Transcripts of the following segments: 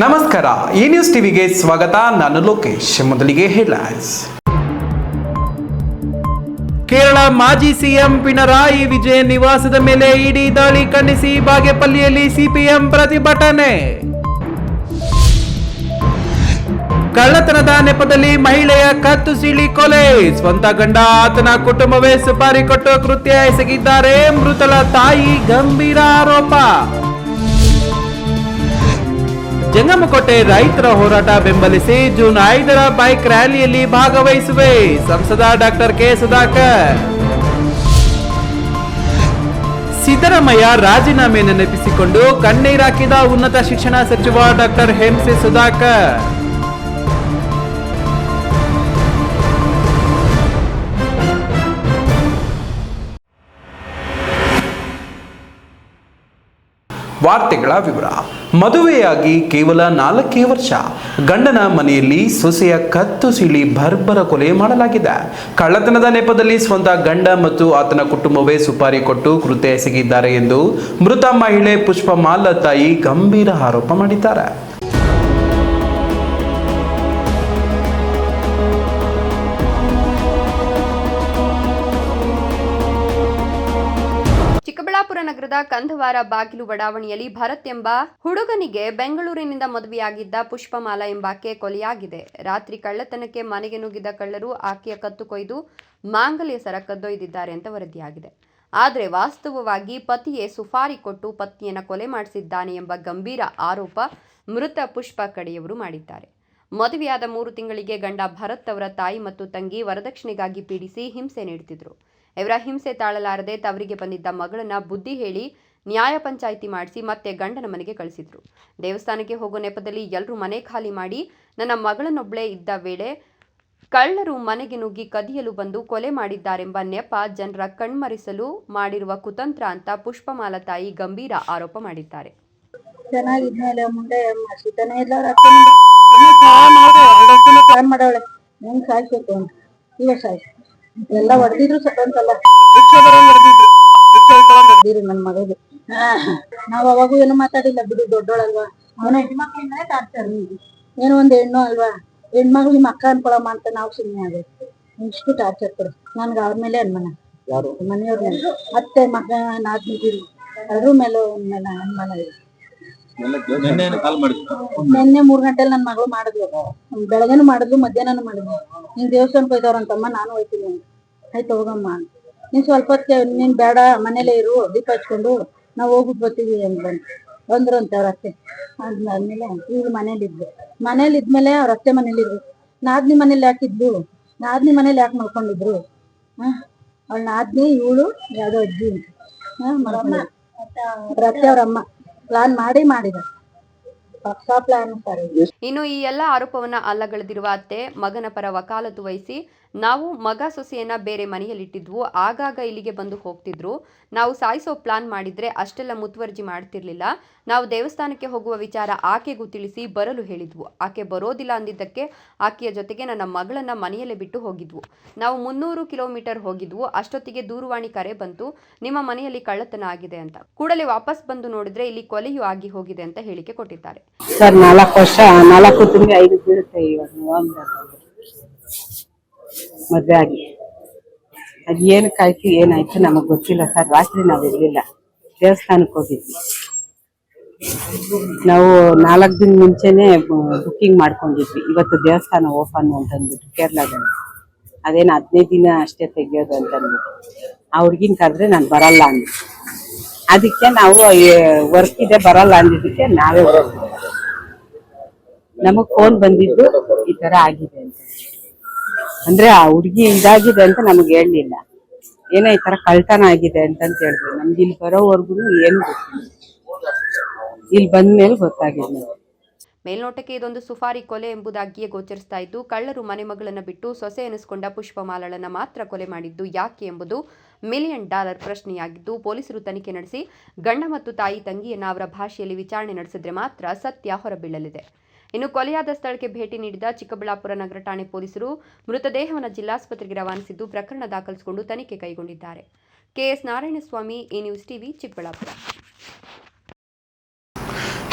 ನಮಸ್ಕಾರ, ಈ ನ್ಯೂಸ್ ಟಿವಿಗೆ ಸ್ವಾಗತ. ನಾನು ಲೋಕೇಶ್. ಮೊದಲಿಗೆ ಹೆಡ್ಲೈನ್ಸ್. ಕೇರಳ ಮಾಜಿ ಸಿಎಂ ಪಿಣರಾಯಿ ವಿಜಯನ್ ನಿವಾಸದ ಮೇಲೆ ಇಡಿ ದಾಳಿ ಖಂಡಿಸಿ ಬಾಗೇಪಲ್ಲಿಯಲ್ಲಿ ಸಿಪಿಎಂ ಪ್ರತಿಭಟನೆ. ಕಳ್ಳತನದ ನೆಪದಲ್ಲಿ ಮಹಿಳೆಯ ಕತ್ತು ಸೀಳಿ ಕೊಲೆ, ಸ್ವಂತ ಗಂಡ ಆತನ ಕುಟುಂಬವೇ ಸುಪಾರಿ ಕೊಟ್ಟು ಕೃತ್ಯ ಎಸಗಿದ್ದಾರೆ. ಮೃತಳ ತಾಯಿ ಗಂಭೀರ ಆರೋಪ. ಜಂಗಮಕೋಟೆ ರೈತರ ಹೋರಾಟ ಬೆಂಬಲಿಸಿ ಜೂನ್ 5ರ ಬೈಕ್ ರ್ಯಾಲಿಯಲ್ಲಿ ಭಾಗವಹಿಸುವೆ, ಸಂಸದ ಡಾಕ್ಟರ್ ಕೆ ಸುಧಾಕರ್. ಸಿದ್ದರಾಮಯ್ಯ ರಾಜೀನಾಮೆ ನೆನಪಿಸಿಕೊಂಡು ಕಣ್ಣೀರಾಕಿದ ಉನ್ನತ ಶಿಕ್ಷಣ ಸಚಿವ ಡಾಕ್ಟರ್ ಎಂಸಿ ಸುಧಾಕರ್. ವಾರ್ತೆಗಳ ವಿವರ. ಮದುವೆಯಾಗಿ ಕೇವಲ 4 ವರ್ಷ, ಗಂಡನ ಮನೆಯಲ್ಲಿ ಸೊಸೆಯ ಕತ್ತು ಸೀಳಿ ಬರ್ಬರ ಕೊಲೆ ಮಾಡಲಾಗಿದೆ. ಕಳ್ಳತನದ ನೆಪದಲ್ಲಿ ಸ್ವಂತ ಗಂಡ ಮತ್ತು ಆತನ ಕುಟುಂಬವೇ ಸುಪಾರಿ ಕೊಟ್ಟು ಕೃತ್ಯ ಎಸಗಿದ್ದಾರೆ ಎಂದು ಮೃತ ಮಹಿಳೆ ಪುಷ್ಪಮಾಲಾ ತಾಯಿ ಗಂಭೀರ ಆರೋಪ ಮಾಡಿದ್ದಾರೆ. ಚಿಕ್ಕಬಳ್ಳಾಪುರ ನಗರದ ಕಂದವಾರ ಬಾಗಿಲು ಬಡಾವಣೆಯಲ್ಲಿ ಭರತ್ ಎಂಬ ಹುಡುಗನಿಗೆ ಬೆಂಗಳೂರಿನಿಂದ ಮದುವೆಯಾಗಿದ್ದ ಪುಷ್ಪಮಾಲಾ ಎಂಬಾಕೆ ಕೊಲೆಯಾಗಿದೆ. ರಾತ್ರಿ ಕಳ್ಳತನಕ್ಕೆ ಮನೆಗೆ ನುಗ್ಗಿದ ಕಳ್ಳರು ಆಕೆಯ ಕತ್ತು ಕೊಯ್ದು ಮಾಂಗಲ್ಯ ಸರ ಕದ್ದೊಯ್ದಿದ್ದಾರೆ ಅಂತ ವರದಿಯಾಗಿದೆ. ಆದರೆ ವಾಸ್ತವವಾಗಿ ಪತಿಯೇ ಸುಪಾರಿ ಕೊಟ್ಟು ಪತ್ನಿಯನ್ನ ಕೊಲೆ ಮಾಡಿಸಿದ್ದಾನೆ ಎಂಬ ಗಂಭೀರ ಆರೋಪ ಮೃತ ಪುಷ್ಪ ಕಡೆಯವರು ಮಾಡಿದ್ದಾರೆ. ಮದುವೆಯಾದ 3 ತಿಂಗಳಿಗೆ ಗಂಡ ಭರತ್ ಅವರ ತಾಯಿ ಮತ್ತು ತಂಗಿ ವರದಕ್ಷಿಣೆಗಾಗಿ ಪೀಡಿಸಿ ಹಿಂಸೆ ನೀಡುತ್ತಿದ್ರು. ಇವರ ಹಿಂಸೆ ತಾಳಲಾರದೆ ತವರಿಗೆ ಬಂದಿದ್ದ ಮಗಳನ್ನ ಬುದ್ಧಿ ಹೇಳಿ ನ್ಯಾಯ ಪಂಚಾಯಿತಿ ಮಾಡಿಸಿ ಮತ್ತೆ ಗಂಡನ ಮನೆಗೆ ಕಳಿಸಿದ್ರು. ದೇವಸ್ಥಾನಕ್ಕೆ ಹೋಗೋ ನೆಪದಲ್ಲಿ ಎಲ್ಲರೂ ಮನೆ ಖಾಲಿ ಮಾಡಿ ನನ್ನ ಮಗಳನ್ನೊಬ್ಬಳೇ ಇದ್ದ ವೇಳೆ ಕಳ್ಳರು ಮನೆಗೆ ನುಗ್ಗಿ ಕದಿಯಲು ಬಂದು ಕೊಲೆ ಮಾಡಿದ್ದಾರೆಂಬ ನೆಪ ಜನರ ಕಣ್ಮರಿಸಲು ಮಾಡಿರುವ ಕುತಂತ್ರ ಅಂತ ಪುಷ್ಪಮಾಲಾ ತಾಯಿ ಗಂಭೀರ ಆರೋಪ ಮಾಡಿದ್ದಾರೆ. ಎಲ್ಲ ಹೊಡೆದಿದ್ರು ಸತ್ತಂತಲ್ಲ, ಹೊಡೆದಿದ್ರು ನನ್ ಮಗಗೆ. ನಾವ್ ಅವಾಗೂ ಏನು ಮಾತಾಡಿಲ್ಲ ಬಿಡು, ದೊಡ್ಡೋಳಲ್ವಾ, ಅವನ ಹೆಣ್ಮಕ್ಳಿಂದಲೇ ಟಾರ್ಚರ್. ಏನೋ ಒಂದ್ ಹೆಣ್ಣು ಅಲ್ವಾ, ಹೆಣ್ಮಗಳು ನಿಮ್ಮ ಅಕ್ಕ ಅನ್ಕೊಳಮ್ಮ ಅಂತ ನಾವು ಸುಮ್ಮನೆ ಆಗಬೇಕು. ಇಷ್ಟು ಟಾರ್ಚರ್ ಕೊಡು ನನ್ಗೆ. ಅವ್ರ ಮೇಲೆ ಅನ್ಮನ, ಮನೆಯವ್ರ ಮೇಲೆ, ಅತ್ತೆ ಮಗ ನಾದ್ನಿಗಿರಿ ಅದ್ರ ಮೇಲೆ ಅನ್ಮನ ಇದೆ. ನಿನ್ನೆ 3 ಗಂಟೆಲಿ ನನ್ ಮಗಳು ಮಾಡಿದ್ಲು, ಬೆಳಗ್ಗೆನು ಮಾಡಿದ್ಲು, ಮಧ್ಯಾಹ್ನನು ಮಾಡಿದ್ಲು. ನೀನ್ ದೇವಸ್ಥಾನಕ್ಕೆ ಹೋಯ್ತವ್ರಂತಮ್ಮ, ನಾನು ಹೋಯ್ತೀನಿ ಅಂತ. ಆಯ್ತು ಹೋಗಮ್ಮ, ನೀನ್ ಸ್ವಲ್ಪ ಹೊತ್ತಿಗೆ ನೀನ್ ಬೇಡ ಮನೇಲೇ ಇರು, ದೀಪ ಹಚ್ಕೊಂಡು ನಾವು ಹೋಗ್ಬಿಟ್ಟು ಬರ್ತೀವಿ ಅಂತ ಬಂದ್ರು ಅಂತ ಅವ್ರ ಅತ್ತೆ. ಅದಾದ್ಮೇಲೆ ಇವ್ರು ಮನೇಲಿ ಇದ್ಮೇಲೆ ಅವ್ರ ಅತ್ತೆ ಮನೇಲಿ ಇದ್ರು. ನಾದ್ನಿ ಮನೇಲಿ ಯಾಕಿದ್ಲು, ನಾದ್ನಿ ಮನೇಲಿ ಯಾಕೆ ಮಾಡ್ಕೊಂಡಿದ್ರು? ಅವಳ ನಾದ್ನಿ ಇವಳು ಯಾವ್ದೋ ಅಜ್ಜಿ ಅಂತ ಅವ್ರ ಅತ್ತೆ ಅವ್ರ ಅಮ್ಮ ಪ್ಲಾನ್ ಮಾಡಿದ ಪ್ಲಾನ್. ಇನ್ನು ಈ ಎಲ್ಲ ಆರೋಪವನ್ನ ಅಲ್ಲಗಳೆದಿರುವ ಅತ್ತೆ ಮಗನ ಪರ ವಕಾಲತ್ತು ವಹಿಸಿ, ನಾವು ಮಗ ಸೊಸೆಯನ್ನ ಬೇರೆ ಮನೆಯಲ್ಲಿಟ್ಟಿದ್ವು, ಆಗಾಗ ಇಲ್ಲಿಗೆ ಬಂದು ಹೋಗ್ತಿದ್ರು, ನಾವು ಸಾಯಿಸೋ ಪ್ಲಾನ್ ಮಾಡಿದ್ರೆ ಅಷ್ಟೆಲ್ಲ ಮುತುವರ್ಜಿ ಮಾಡ್ತಿರ್ಲಿಲ್ಲ. ನಾವು ದೇವಸ್ಥಾನಕ್ಕೆ ಹೋಗುವ ವಿಚಾರ ಆಕೆಗೂ ತಿಳಿಸಿ ಬರಲು ಹೇಳಿದ್ವು. ಆಕೆ ಬರೋದಿಲ್ಲ ಅಂದಿದ್ದಕ್ಕೆ ಆಕೆಯ ಜೊತೆಗೆ ನನ್ನ ಮಗಳನ್ನ ಮನೆಯಲ್ಲೇ ಬಿಟ್ಟು ಹೋಗಿದ್ವು. ನಾವು 300 ಕಿಲೋಮೀಟರ್ ಹೋಗಿದ್ವು. ಅಷ್ಟೊತ್ತಿಗೆ ದೂರವಾಣಿ ಕರೆ ಬಂತು, ನಿಮ್ಮ ಮನೆಯಲ್ಲಿ ಕಳ್ಳತನ ಆಗಿದೆ ಅಂತ. ಕೂಡಲೇ ವಾಪಸ್ ಬಂದು ನೋಡಿದ್ರೆ ಇಲ್ಲಿ ಕೊಲೆಯೂ ಆಗಿ ಹೋಗಿದೆ ಅಂತ ಹೇಳಿಕೆ ಕೊಟ್ಟಿದ್ದಾರೆ. ಸರ್ 4 ವರ್ಷ 4 ತಿಂಗಳು 5 ಬೀಳುತ್ತೆ ಇವಾಗ ಮದ್ವೆ ಆಗಿ. ಅದು ಏನಕ್ಕಾಯ್ತು ಏನಾಯ್ತು ನಮಗ್ ಗೊತ್ತಿಲ್ಲ ಸರ್. ರಾತ್ರಿ ನಾವ್ ಇರ್ಲಿಲ್ಲ, ದೇವಸ್ಥಾನಕ್ಕೆ ಹೋಗಿದ್ವಿ. ನಾವು 4 ದಿನ ಮುಂಚೆನೆ ಬುಕ್ಕಿಂಗ್ ಮಾಡ್ಕೊಂಡಿದ್ವಿ. ಇವತ್ತು ದೇವಸ್ಥಾನ ಓಪನ್ ಅಂತ ಅಂದ್ಬಿಟ್ಟು ಕೇರಳದಲ್ಲಿ ಅದೇನು 15 ದಿನ ಅಷ್ಟೇ ತೆಗಿಯೋದು ಅಂತ ಅಂದ್ಬಿಟ್ಟು ಆ ಹುಡ್ಗಿನ್ ಕರೆದ್ರೆ ನಾನು ಬರಲ್ಲ ಅಂದ. ಅದಕ್ಕೆ ನಾವು ವರ್ಕ್ ಇದೆ ಬರಲ್ಲ ಅಂದಿದ್ದಕ್ಕೆ ನಾವೇ ನಮಗ್ ಫೋನ್ ಬಂದಿದ್ದು ಈ ತರ ಆಗಿದೆ ಅಂತ. ಅಂದ್ರೆ ಆ ಹುಡ್ಗಿ ಇದಾಗಿದೆ ಅಂತ ನಮಗ್ ಹೇಳಲಿಲ್ಲ, ಏನೋ ಈ ತರ ಕಳ್ತನ ಆಗಿದೆ ಅಂತ ಹೇಳಿದ್ರು. ನಮ್ಗೆ ಇಲ್ಲಿ ಬರೋವರ್ಗು ಏನು ಗೊತ್ತಿಲ್ಲ, ಇಲ್ಲಿ ಬಂದ್ಮೇಲೆ ಗೊತ್ತಾಗಿದೆ. ಮೇಲ್ನೋಟಕ್ಕೆ ಇದೊಂದು ಸುಪಾರಿ ಕೊಲೆ ಎಂಬುದಾಗಿಯೇ ಗೋಚರಿಸ್ತಾ ಇದ್ದು, ಕಳ್ಳರು ಮನೆ ಮಗಳನ್ನ ಬಿಟ್ಟು ಸೊಸೆ ಎನಿಸಿಕೊಂಡ ಪುಷ್ಪಮಾಲಳನ್ನ ಮಾತ್ರ ಕೊಲೆ ಮಾಡಿದ್ದು ಯಾಕೆ ಎಂಬುದು $1 ಮಿಲಿಯನ್ ಪ್ರಶ್ನೆಯಾಗಿದ್ದು, ಪೊಲೀಸರು ತನಿಖೆ ನಡೆಸಿ ಗಂಡ ಮತ್ತು ತಾಯಿ ತಂಗಿಯನ್ನ ಅವರ ಭಾಷೆಯಲ್ಲಿ ವಿಚಾರಣೆ ನಡೆಸಿದ್ರೆ ಮಾತ್ರ ಸತ್ಯ ಹೊರಬೀಳಲಿದೆ. ಇನ್ನು ಕೊಲೆಯಾದ ಸ್ಥಳಕ್ಕೆ ಭೇಟಿ ನೀಡಿದ ಚಿಕ್ಕಬಳ್ಳಾಪುರ ನಗರ ಠಾಣೆ ಪೊಲೀಸರು ಮೃತದೇಹವನ್ನು ಜಿಲ್ಲಾಸ್ಪತ್ರೆಗೆ ರವಾನಿಸಿದ್ದು ಪ್ರಕರಣ ದಾಖಲಿಸಿಕೊಂಡು ತನಿಖೆ ಕೈಗೊಂಡಿದ್ದಾರೆ. ಕೆಎಸ್ ನಾರಾಯಣಸ್ವಾಮಿ, ಈ ನ್ಯೂಸ್ ಟಿವಿ, ಚಿಕ್ಕಬಳ್ಳಾಪುರ.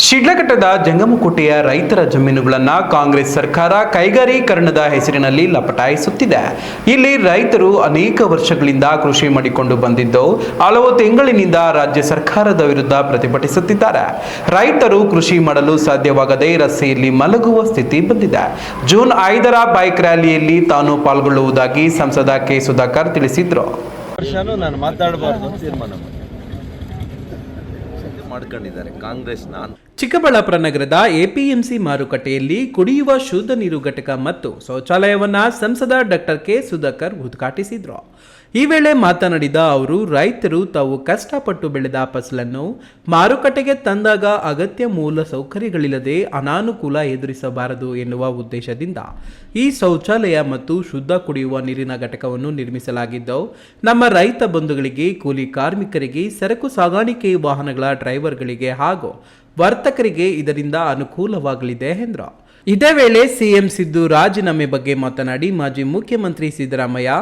ಶಿಡ್ಲಘಟ್ಟದ ಜಂಗಮಕೋಟೆಯ ರೈತರ ಜಮೀನುಗಳನ್ನು ಕಾಂಗ್ರೆಸ್ ಸರ್ಕಾರ ಕೈಗಾರೀಕರಣದ ಹೆಸರಿನಲ್ಲಿ ಲಪಟಾಯಿಸುತ್ತಿದೆ. ಇಲ್ಲಿ ರೈತರು ಅನೇಕ ವರ್ಷಗಳಿಂದ ಕೃಷಿ ಮಾಡಿಕೊಂಡು ಬಂದಿದ್ದು ಹಲವು ತಿಂಗಳಿನಿಂದ ರಾಜ್ಯ ಸರ್ಕಾರದ ವಿರುದ್ಧ ಪ್ರತಿಭಟಿಸುತ್ತಿದ್ದಾರೆ. ರೈತರು ಕೃಷಿ ಮಾಡಲು ಸಾಧ್ಯವಾಗದೆ ರಸ್ತೆಯಲ್ಲಿ ಮಲಗುವ ಸ್ಥಿತಿ ಬಂದಿದೆ. ಜೂನ್ 5ರ ಬೈಕ್ ರ್ಯಾಲಿಯಲ್ಲಿ ತಾನು ಪಾಲ್ಗೊಳ್ಳುವುದಾಗಿ ಸಂಸದ ಕೆ ಸುಧಾಕರ್ ತಿಳಿಸಿದ್ರು. ನಾನು ಮಾತಾಡಬಾರ್ದು ತೀರ್ಮಾನ ಮಾಡ್ಕೊಂಡಿದ್ದಾರೆ ಕಾಂಗ್ರೆಸ್ನ. ಚಿಕ್ಕಬಳ್ಳಾಪುರ ನಗರದ ಎಪಿಎಂಸಿ ಮಾರುಕಟ್ಟೆಯಲ್ಲಿ ಕುಡಿಯುವ ಶುದ್ಧ ನೀರು ಘಟಕ ಮತ್ತು ಶೌಚಾಲಯವನ್ನ ಸಂಸದ ಡಾಕ್ಟರ್ ಕೆ ಸುಧಾಕರ್ ಉದ್ಘಾಟಿಸಿದ್ರು. ಈ ವೇಳೆ ಮಾತನಾಡಿದ ಅವರು, ರೈತರು ತಾವು ಕಷ್ಟಪಟ್ಟು ಬೆಳೆದ ಫಸಲನ್ನು ಮಾರುಕಟ್ಟೆಗೆ ತಂದಾಗ ಅಗತ್ಯ ಮೂಲ ಸೌಕರ್ಯಗಳಿಲ್ಲದೆ ಅನಾನುಕೂಲ ಎದುರಿಸಬಾರದು ಎನ್ನುವ ಉದ್ದೇಶದಿಂದ ಈ ಶೌಚಾಲಯ ಮತ್ತು ಶುದ್ಧ ಕುಡಿಯುವ ನೀರಿನ ಘಟಕವನ್ನು ನಿರ್ಮಿಸಲಾಗಿದ್ದು, ನಮ್ಮ ರೈತ ಬಂಧುಗಳಿಗೆ, ಕೂಲಿ ಕಾರ್ಮಿಕರಿಗೆ, ಸರಕು ಸಾಗಾಣಿಕೆ ವಾಹನಗಳ ಡ್ರೈವರ್ಗಳಿಗೆ ಹಾಗೂ ವರ್ತಕರಿಗೆ ಇದರಿಂದ ಅನುಕೂಲವಾಗಲಿದೆ ಎಂದರು. ಇದೇ ವೇಳೆ ಸಿಎಂ ಸಿದ್ದು ರಾಜೀನಾಮೆ ಬಗ್ಗೆ ಮಾತನಾಡಿ, ಮಾಜಿ ಮುಖ್ಯಮಂತ್ರಿ ಸಿದ್ದರಾಮಯ್ಯ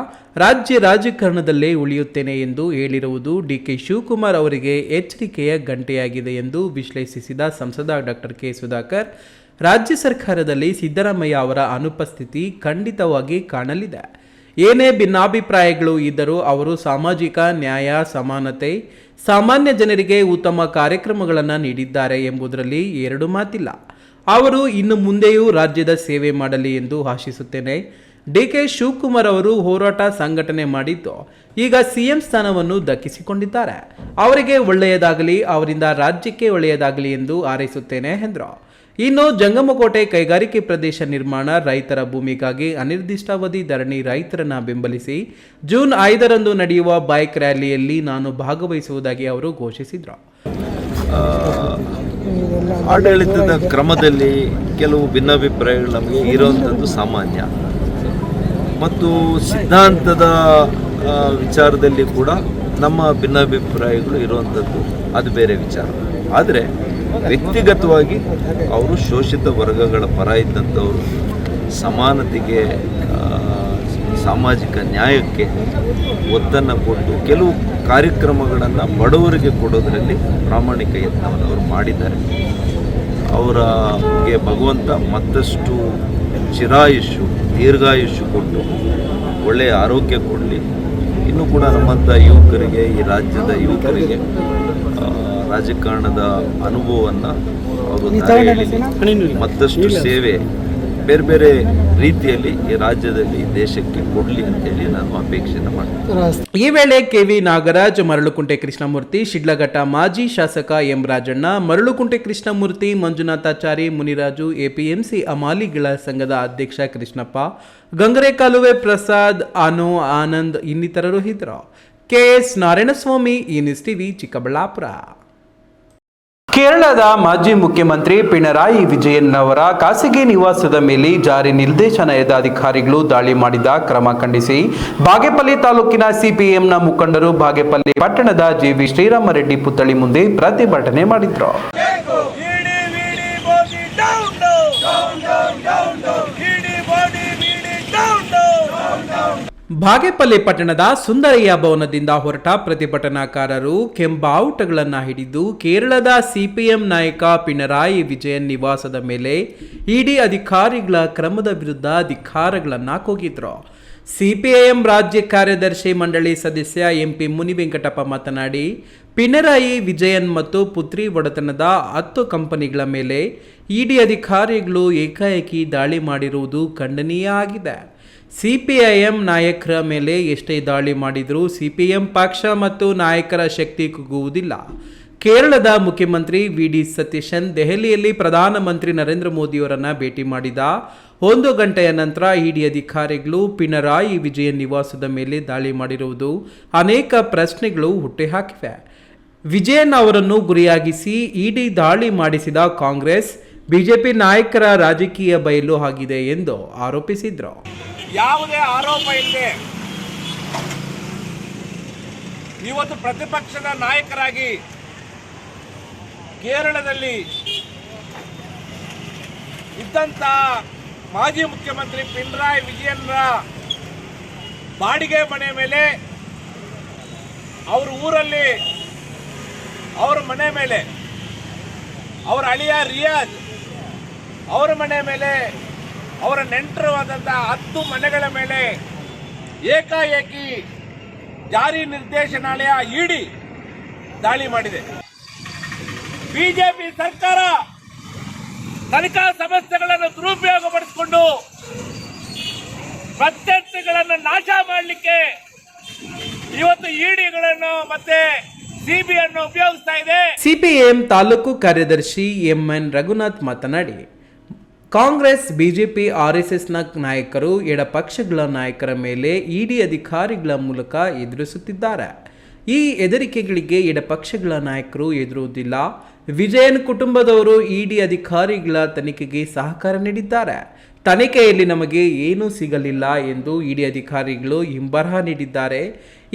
ರಾಜ್ಯ ರಾಜಕಾರಣದಲ್ಲೇ ಉಳಿಯುತ್ತೇನೆ ಎಂದು ಹೇಳಿರುವುದು ಡಿಕೆ ಶಿವಕುಮಾರ್ ಅವರಿಗೆ ಎಚ್ಚರಿಕೆಯ ಗಂಟೆಯಾಗಿದೆ ಎಂದು ವಿಶ್ಲೇಷಿಸಿದ ಸಂಸದ ಡಾಕ್ಟರ್ ಕೆ ಸುಧಾಕರ್, ರಾಜ್ಯ ಸರ್ಕಾರದಲ್ಲಿ ಸಿದ್ದರಾಮಯ್ಯ ಅವರ ಅನುಪಸ್ಥಿತಿ ಖಂಡಿತವಾಗಿ ಕಾಣಲಿದೆ. ಏನೇ ಭಿನ್ನಾಭಿಪ್ರಾಯಗಳು ಇದ್ದರೂ ಅವರು ಸಾಮಾಜಿಕ ನ್ಯಾಯ, ಸಮಾನತೆ, ಸಾಮಾನ್ಯ ಜನರಿಗೆ ಉತ್ತಮ ಕಾರ್ಯಕ್ರಮಗಳನ್ನು ನೀಡಿದ್ದಾರೆ ಎಂಬುದರಲ್ಲಿ ಎರಡು ಮಾತಿಲ್ಲ. ಅವರು ಇನ್ನು ಮುಂದೆಯೂ ರಾಜ್ಯದ ಸೇವೆ ಮಾಡಲಿ ಎಂದು ಆಶಿಸುತ್ತೇನೆ. ಡಿಕೆ ಶಿವಕುಮಾರ್ ಅವರು ಹೋರಾಟ ಸಂಘಟನೆ ಮಾಡಿದ್ದು ಈಗ ಸಿಎಂ ಸ್ಥಾನವನ್ನು ದಕ್ಕಿಸಿಕೊಂಡಿದ್ದಾರೆ. ಅವರಿಗೆ ಒಳ್ಳೆಯದಾಗಲಿ, ಅವರಿಂದ ರಾಜ್ಯಕ್ಕೆ ಒಳ್ಳೆಯದಾಗಲಿ ಎಂದು ಹಾರೈಸುತ್ತೇನೆ ಎಂದರು. ಇನ್ನು ಜಂಗಮಕೋಟೆ ಕೈಗಾರಿಕೆ ಪ್ರದೇಶ ನಿರ್ಮಾಣ ರೈತರ ಭೂಮಿಗಾಗಿ ಅನಿರ್ದಿಷ್ಟಾವಧಿ ಧರಣಿ ರೈತರನ್ನ ಬೆಂಬಲಿಸಿ ಜೂನ್ 5ರಂದು ನಡೆಯುವ ಬೈಕ್ ರ್ಯಾಲಿಯಲ್ಲಿ ನಾನು ಭಾಗವಹಿಸುವುದಾಗಿ ಅವರು ಘೋಷಿಸಿದರು. ಆಡಳಿತದ ಕ್ರಮದಲ್ಲಿ ಕೆಲವು ಭಿನ್ನಾಭಿಪ್ರಾಯಗಳು ನಮಗೆ ಇರುವಂಥದ್ದು ಸಾಮಾನ್ಯ, ಮತ್ತು ಸಿದ್ಧಾಂತದ ವಿಚಾರದಲ್ಲಿ ಕೂಡ ನಮ್ಮ ಭಿನ್ನಾಭಿಪ್ರಾಯಗಳು ಇರುವಂಥದ್ದು ಅದು ಬೇರೆ ವಿಚಾರ. ಆದರೆ ವ್ಯಕ್ತಿಗತವಾಗಿ ಅವರು ಶೋಷಿತ ವರ್ಗಗಳ ಪರ ಇದ್ದಂಥವರು, ಸಮಾನತೆಗೆ, ಸಾಮಾಜಿಕ ನ್ಯಾಯಕ್ಕೆ ಒತ್ತನ್ನು ಕೊಟ್ಟು ಕೆಲವು ಕಾರ್ಯಕ್ರಮಗಳನ್ನು ಬಡವರಿಗೆ ಕೊಡೋದರಲ್ಲಿ ಪ್ರಾಮಾಣಿಕ ಯತ್ನವನ್ನು ಅವರು ಮಾಡಿದ್ದಾರೆ. ಅವರಿಗೆ ಭಗವಂತ ಮತ್ತಷ್ಟು ಚಿರಾಯುಷ್ಯು, ದೀರ್ಘಾಯುಷ್ಯು ಕೊಟ್ಟು ಒಳ್ಳೆಯ ಆರೋಗ್ಯ ಕೊಡಲಿ. ಇನ್ನೂ ಕೂಡ ನಮ್ಮಂಥ ಯುವಕರಿಗೆ, ಈ ರಾಜ್ಯದ ಯುವಕರಿಗೆ ರಾಜಕಾರಣದ ಅನುಭವವನ್ನು ಅವರು ಮತ್ತಷ್ಟು ಸೇವೆ ಬೇರೆ ಬೇರೆ ರೀತಿಯಲ್ಲಿ ಈ ರಾಜ್ಯದಲ್ಲಿ ದೇಶಕ್ಕೆ ಕೊಡಲಿ ಅಂತೇಳಿ ನಾನು ಅಪೇಕ್ಷೆಯನ್ನು ಮಾಡ್ತೀನಿ. ಈ ವೇಳೆ ಕೆವಿ ನಾಗರಾಜ್, ಮರಳುಕುಂಟೆ ಕೃಷ್ಣಮೂರ್ತಿ, ಶಿಡ್ಲಘಟ್ಟ ಮಾಜಿ ಶಾಸಕ ಎಂ ರಾಜಣ್ಣ, ಮರಳುಕುಂಟೆ ಕೃಷ್ಣಮೂರ್ತಿ, ಮಂಜುನಾಥಾಚಾರಿ, ಮುನಿರಾಜು, ಎಪಿಎಂಸಿ ಅಮಾಲಿಗಳ ಸಂಘದ ಅಧ್ಯಕ್ಷ ಕೃಷ್ಣಪ್ಪ, ಗಂಗರೆ ಕಾಲುವೆ ಪ್ರಸಾದ್, ಅನು, ಆನಂದ್ ಇನ್ನಿತರರು ಇದ್ದರು. ಕೆಎಸ್ ನಾರಾಯಣಸ್ವಾಮಿ, ಈ ನ್ಯೂಸ್ ಟಿವಿ, ಚಿಕ್ಕಬಳ್ಳಾಪುರ. ಕೇರಳದ ಮಾಜಿ ಮುಖ್ಯಮಂತ್ರಿ ಪಿಣರಾಯಿ ವಿಜಯನ್ ಅವರ ಖಾಸಗಿ ನಿವಾಸದ ಮೇಲೆ ಜಾರಿ ನಿರ್ದೇಶನಾಲಯದ ಅಧಿಕಾರಿಗಳು ದಾಳಿ ಮಾಡಿದ ಕ್ರಮ ಖಂಡಿಸಿ ಬಾಗೇಪಲ್ಲಿ ತಾಲೂಕಿನ ಸಿಪಿಎಂನ ಮುಖಂಡರು ಬಾಗೇಪಲ್ಲಿ ಪಟ್ಟಣದ ಜೆವಿ ಶ್ರೀರಾಮರೆಡ್ಡಿ ಪುತ್ಥಳಿ ಮುಂದೆ ಪ್ರತಿಭಟನೆ ಮಾಡಿದ್ರು. ಬಾಗೇಪಲ್ಲಿ ಪಟ್ಟಣದ ಸುಂದರಯ್ಯ ಭವನದಿಂದ ಹೊರಟ ಪ್ರತಿಭಟನಾಕಾರರು ಕೆಂಬಾವುಟಗಳನ್ನು ಹಿಡಿದು ಕೇರಳದ ಸಿಪಿಎಂ ನಾಯಕ ಪಿಣರಾಯಿ ವಿಜಯನ್ ನಿವಾಸದ ಮೇಲೆ ಇಡಿ ಅಧಿಕಾರಿಗಳ ಕ್ರಮದ ವಿರುದ್ಧ ಧಿಕ್ಕಾರಗಳನ್ನು ಕೂಗಿದ್ರು. ಸಿಪಿಐಎಂ ರಾಜ್ಯ ಕಾರ್ಯದರ್ಶಿ ಮಂಡಳಿ ಸದಸ್ಯ ಎಂಪಿ ಮುನಿವೆಂಕಟಪ್ಪ ಮಾತನಾಡಿ, ಪಿಣರಾಯಿ ವಿಜಯನ್ ಮತ್ತು ಪುತ್ರಿ ಒಡೆತನದ 10 ಕಂಪನಿಗಳ ಮೇಲೆ ಇಡಿ ಅಧಿಕಾರಿಗಳು ಏಕಾಏಕಿ ದಾಳಿ ಮಾಡಿರುವುದು ಖಂಡನೀಯ ಆಗಿದೆ. ಸಿಪಿಐಎಂ ನಾಯಕರ ಮೇಲೆ ಎಷ್ಟೇ ದಾಳಿ ಮಾಡಿದರೂ ಸಿಪಿಎಂ ಪಕ್ಷ ಮತ್ತು ನಾಯಕರ ಶಕ್ತಿ ಕುಗ್ಗುವುದಿಲ್ಲ. ಕೇರಳದ ಮುಖ್ಯಮಂತ್ರಿ ವಿ.ಡಿ. ಸತೀಶನ್ ದೆಹಲಿಯಲ್ಲಿ ಪ್ರಧಾನಮಂತ್ರಿ ನರೇಂದ್ರ ಮೋದಿಯವರನ್ನು ಭೇಟಿ ಮಾಡಿದ 1 ಗಂಟೆಯ ನಂತರ ಇಡಿ ಅಧಿಕಾರಿಗಳು ಪಿಣರಾಯಿ ವಿಜಯನ್ ನಿವಾಸದ ಮೇಲೆ ದಾಳಿ ಮಾಡಿರುವುದು ಅನೇಕ ಪ್ರಶ್ನೆಗಳು ಹುಟ್ಟುಹಾಕಿವೆ. ವಿಜಯನ್ ಅವರನ್ನು ಗುರಿಯಾಗಿಸಿ ಇಡಿ ದಾಳಿ ಮಾಡಿಸಿದ ಕಾಂಗ್ರೆಸ್, ಬಿಜೆಪಿ ನಾಯಕರ ರಾಜಕೀಯ ಬಯಲು ಆಗಿದೆ ಎಂದು ಆರೋಪಿಸಿದರು. ಯಾವುದೇ ಆರೋಪ ಇಲ್ಲದೆ ಇವತ್ತು ಪ್ರತಿಪಕ್ಷದ ನಾಯಕರಾಗಿ ಕೇರಳದಲ್ಲಿ ಇದ್ದಂಥ ಮಾಜಿ ಮುಖ್ಯಮಂತ್ರಿ ಪಿಣರಾಯಿ ವಿಜಯನ್ರ ಬಾಡಿಗೆ ಮನೆ ಮೇಲೆ, ಅವರ ಊರಲ್ಲಿ ಅವರ ಮನೆ ಮೇಲೆ ಅವರ ಅಳಿಯ ರಿಯಾಜ್ ಅವರ ಮನೆ ಮೇಲೆ, ಅವರ ನೆಂಟರವಾದಂಥ 10 ಮನೆಗಳ ಮೇಲೆ ಏಕಾಏಕಿ ಜಾರಿ ನಿರ್ದೇಶನಾಲಯ ಇಡಿ ದಾಳಿ ಮಾಡಿದೆ. ಬಿಜೆಪಿ ಸರ್ಕಾರ ತನಿಖಾ ಸಂಸ್ಥೆಗಳನ್ನು ದುರುಪಯೋಗಪಡಿಸಿಕೊಂಡು ಪ್ರತ್ಯರ್ಥಿಗಳನ್ನು ನಾಶ ಮಾಡಲಿಕ್ಕೆ ಇವತ್ತು ಇಡಿಗಳನ್ನು ಮತ್ತೆ ಸಿಬಿಐಯನ್ನು ಉಪಯೋಗಿಸ್ತಾ ಇದೆ. ಸಿಪಿಎಂ ತಾಲೂಕು ಕಾರ್ಯದರ್ಶಿ ಎಂಎನ್ ರಘುನಾಥ್ ಮಾತನಾಡಿ, ಕಾಂಗ್ರೆಸ್, ಬಿಜೆಪಿ, ಆರ್ಎಸ್ಎಸ್ನ ನಾಯಕರು ಎಡಪಕ್ಷಗಳ ನಾಯಕರ ಮೇಲೆ ಇಡಿ ಅಧಿಕಾರಿಗಳ ಮೂಲಕ ಎದುರಿಸುತ್ತಿದ್ದಾರೆ. ಈ ಹೆದರಿಕೆಗಳಿಗೆ ಎಡಪಕ್ಷಗಳ ನಾಯಕರು ಎದುರುವುದಿಲ್ಲ. ವಿಜಯನ್ ಕುಟುಂಬದವರು ಇಡಿ ಅಧಿಕಾರಿಗಳ ತನಿಖೆಗೆ ಸಹಕಾರ ನೀಡಿದ್ದಾರೆ. ತನಿಖೆಯಲ್ಲಿ ನಮಗೆ ಏನೂ ಸಿಗಲಿಲ್ಲ ಎಂದು ಇಡಿ ಅಧಿಕಾರಿಗಳು ಹಿಂಬರಹ ನೀಡಿದ್ದಾರೆ.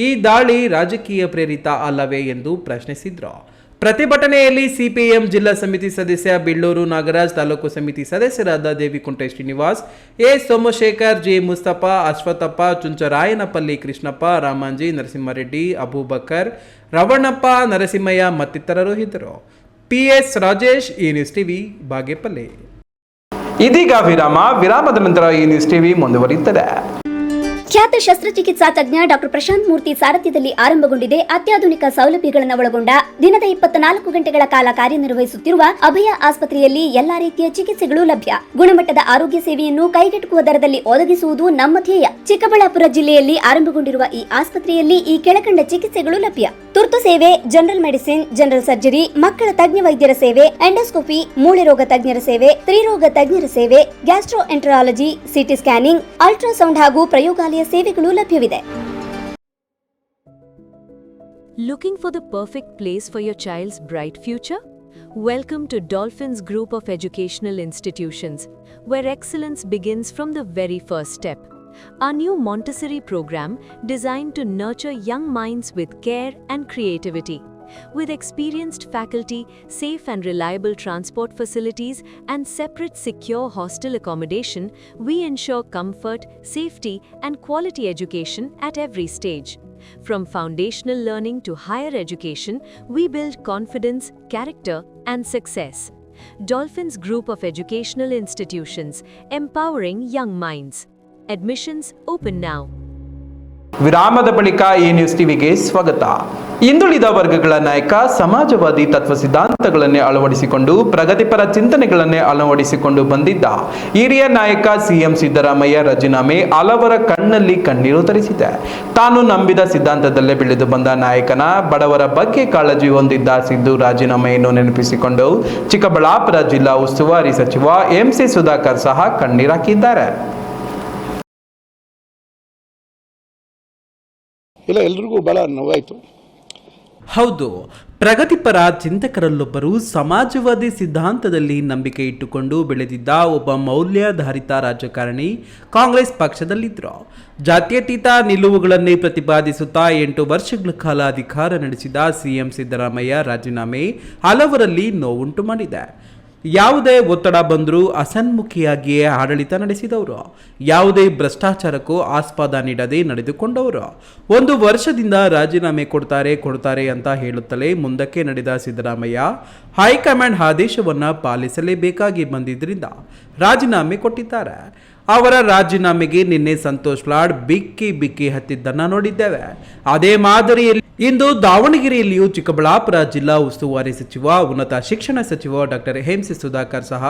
ಈ ದಾಳಿ ರಾಜಕೀಯ ಪ್ರೇರಿತ ಅಲ್ಲವೇ ಎಂದು ಪ್ರಶ್ನಿಸಿದರು. ಪ್ರತಿಭಟನೆಯಲ್ಲಿ ಸಿಪಿಎಂ ಜಿಲ್ಲಾ ಸಮಿತಿ ಸದಸ್ಯ ಬಿಳ್ಳೂರು ನಾಗರಾಜ್, ತಾಲೂಕು ಸಮಿತಿ ಸದಸ್ಯರಾದ ದೇವಿಕುಂಟೆ ಶ್ರೀನಿವಾಸ್, ಎ ಸೋಮಶೇಖರ್, ಜೆ ಮುಸ್ತಫಾ, ಅಶ್ವಥಪ್ಪ, ಚುಂಚರಾಯನಪಲ್ಲಿ ಕೃಷ್ಣಪ್ಪ, ರಾಮಾಂಜಿ, ನರಸಿಂಹರೆಡ್ಡಿ, ಅಬೂಬಕರ್, ರವಣಪ್ಪ, ನರಸಿಂಹಯ್ಯ ಮತ್ತಿತರರು ಇದ್ದರು. ಪಿಎಸ್ ರಾಜೇಶ್, ಈ ನ್ಯೂಸ್ ಟಿವಿ, ಬಾಗೇಪಲ್ಲಿ. ಇದೀಗ ವಿರಾಮದ ನಂತರ ಈ ನ್ಯೂಸ್ ಟಿವಿ ಮುಂದುವರಿಯುತ್ತದೆ. ಖ್ಯಾತ ಶಸ್ತ್ರಚಿಕಿತ್ಸಾ ತಜ್ಞ ಡಾಕ್ಟರ್ ಪ್ರಶಾಂತ್ ಮೂರ್ತಿ ಸಾರಥ್ಯದಲ್ಲಿ ಆರಂಭಗೊಂಡಿದೆ ಅತ್ಯಾಧುನಿಕ ಸೌಲಭ್ಯಗಳನ್ನು ಒಳಗೊಂಡ ದಿನದ 24 ಗಂಟೆಗಳ ಕಾಲ ಕಾರ್ಯನಿರ್ವಹಿಸುತ್ತಿರುವ ಅಭಯ ಆಸ್ಪತ್ರೆಯಲ್ಲಿ ಎಲ್ಲಾ ರೀತಿಯ ಚಿಕಿತ್ಸೆಗಳು ಲಭ್ಯ. ಗುಣಮಟ್ಟದ ಆರೋಗ್ಯ ಸೇವೆಯನ್ನು ಕೈಗೆಟುಕುವ ದರದಲ್ಲಿ ಒದಗಿಸುವುದು ನಮ್ಮ ಧ್ಯೇಯ. ಚಿಕ್ಕಬಳ್ಳಾಪುರ ಜಿಲ್ಲೆಯಲ್ಲಿ ಆರಂಭಗೊಂಡಿರುವ ಈ ಆಸ್ಪತ್ರೆಯಲ್ಲಿ ಈ ಕೆಳಕಂಡ ಚಿಕಿತ್ಸೆಗಳು ಲಭ್ಯ: ತುರ್ತು ಸೇವೆ, ಜನರಲ್ ಮೆಡಿಸಿನ್, ಜನರಲ್ ಸರ್ಜರಿ, ಮಕ್ಕಳ ತಜ್ಞ ವೈದ್ಯರ ಸೇವೆ, ಎಂಡೋಸ್ಕೋಪಿ, ಮೂಳೆ ರೋಗ ತಜ್ಞರ ಸೇವೆ, ಸ್ತ್ರೀರೋಗ ತಜ್ಞರ ಸೇವೆ, gastro enterology, CT scanning, ultrasound ಹಾಗೂ ಪ್ರಯೋಗಾಲಯ ಸೇವೆಗಳು ಲಭ್ಯವಿದೆ. Looking for the perfect place for your child's bright future? Welcome to Dolphins Group of Educational Institutions, where excellence begins from the very first step. Our new Montessori program designed to nurture young minds with care and creativity. With experienced faculty, safe and reliable transport facilities, and separate secure hostel accommodation, we ensure comfort, safety, and quality education at every stage. From foundational learning to higher education, we build confidence, character, and success. Dolphins Group of Educational Institutions, empowering young minds. Admissions open now. ವಿರಾಮದ ಬಳಿಕ ಈ news ಟಿವಿಗೆ ಸ್ವಾಗತ. ಹಿಂದುಳಿದ ವರ್ಗಗಳ ನಾಯಕ, ಸಮಾಜವಾದಿ ತತ್ವ ಸಿದ್ಧಾಂತಗಳನ್ನೇ ಅಳವಡಿಸಿಕೊಂಡು ಪ್ರಗತಿಪರ ಚಿಂತನೆಗಳನ್ನೇ ಅಳವಡಿಸಿಕೊಂಡು ಬಂದಿದ್ದ ಹಿರಿಯ ನಾಯಕ ಸಿಎಂ ಸಿದ್ದರಾಮಯ್ಯ ರಾಜೀನಾಮೆ ಹಲವರ ಕಣ್ಣಲ್ಲಿ ಕಣ್ಣೀರು ತರಿಸಿದೆ. ತಾನು ನಂಬಿದ ಸಿದ್ಧಾಂತದಲ್ಲೇ ಬೆಳೆದು ಬಂದ ನಾಯಕನ ಬಡವರ ಬಗ್ಗೆ ಕಾಳಜಿ ಹೊಂದಿದ್ದ ಸಿದ್ದು ರಾಜೀನಾಮೆಯನ್ನು ನೆನಪಿಸಿಕೊಂಡು ಚಿಕ್ಕಬಳ್ಳಾಪುರ ಜಿಲ್ಲಾ ಉಸ್ತುವಾರಿ ಸಚಿವ ಎಂಸಿ ಸುಧಾಕರ್ ಸಹ ಕಣ್ಣೀರಾಕಿದ್ದಾರೆ. ಇಲ್ಲ, ಎಲ್ರಿಗೂ ಬಹಳ ನೋವಾಯಿತು. ಹೌದು, ಪ್ರಗತಿಪರ ಚಿಂತಕರಲ್ಲೊಬ್ಬರು, ಸಮಾಜವಾದಿ ಸಿದ್ಧಾಂತದಲ್ಲಿ ನಂಬಿಕೆ ಇಟ್ಟುಕೊಂಡು ಬೆಳೆದಿದ್ದ ಒಬ್ಬ ಮೌಲ್ಯಾಧಾರಿತ ರಾಜಕಾರಣಿ ಕಾಂಗ್ರೆಸ್ ಪಕ್ಷದಲ್ಲಿದ್ದರು. ಜಾತ್ಯತೀತ ನಿಲುವುಗಳನ್ನೇ ಪ್ರತಿಪಾದಿಸುತ್ತಾ 8 ವರ್ಷಗಳ ಕಾಲ ಅಧಿಕಾರ ನಡೆಸಿದ ಸಿಎಂ ಸಿದ್ದರಾಮಯ್ಯ ರಾಜೀನಾಮೆ ಹಲವರಲ್ಲಿ ನೋವುಂಟು ಮಾಡಿದೆ. ಯಾವುದೇ ಒತ್ತಡ ಬಂದರೂ ಅಸನ್ಮುಖಿಯಾಗಿಯೇ ಆಡಳಿತ ನಡೆಸಿದವರು, ಯಾವುದೇ ಭ್ರಷ್ಟಾಚಾರಕ್ಕೂ ಆಸ್ಪದ ನೀಡದೆ ನಡೆದುಕೊಂಡವರು. 1 ವರ್ಷದಿಂದ ರಾಜೀನಾಮೆ ಕೊಡ್ತಾರೆ ಅಂತ ಹೇಳುತ್ತಲೇ ಮುಂದಕ್ಕೆ ನಡೆದ ಸಿದ್ದರಾಮಯ್ಯ ಹೈಕಮಾಂಡ್ ಆದೇಶವನ್ನು ಪಾಲಿಸಲೇಬೇಕಾಗಿ ಬಂದಿದ್ದರಿಂದ ರಾಜೀನಾಮೆ ಕೊಟ್ಟಿದ್ದಾರೆ. ಅವರ ರಾಜೀನಾಮೆಗೆ ನಿನ್ನೆ ಸಂತೋಷ್ ಲಾಡ್ ಬಿಕ್ಕಿ ಹತ್ತಿದ್ದನ್ನು ನೋಡಿದ್ದೇವೆ. ಅದೇ ಮಾದರಿಯಲ್ಲಿ ಇಂದು ದಾವಣಗೆರೆಯಲ್ಲಿಯೂ ಚಿಕ್ಕಬಳ್ಳಾಪುರ ಜಿಲ್ಲಾ ಉಸ್ತುವಾರಿ ಸಚಿವ, ಉನ್ನತ ಶಿಕ್ಷಣ ಸಚಿವ ಡಾಕ್ಟರ್ ಎಂಸಿ ಸುಧಾಕರ್ ಸಹ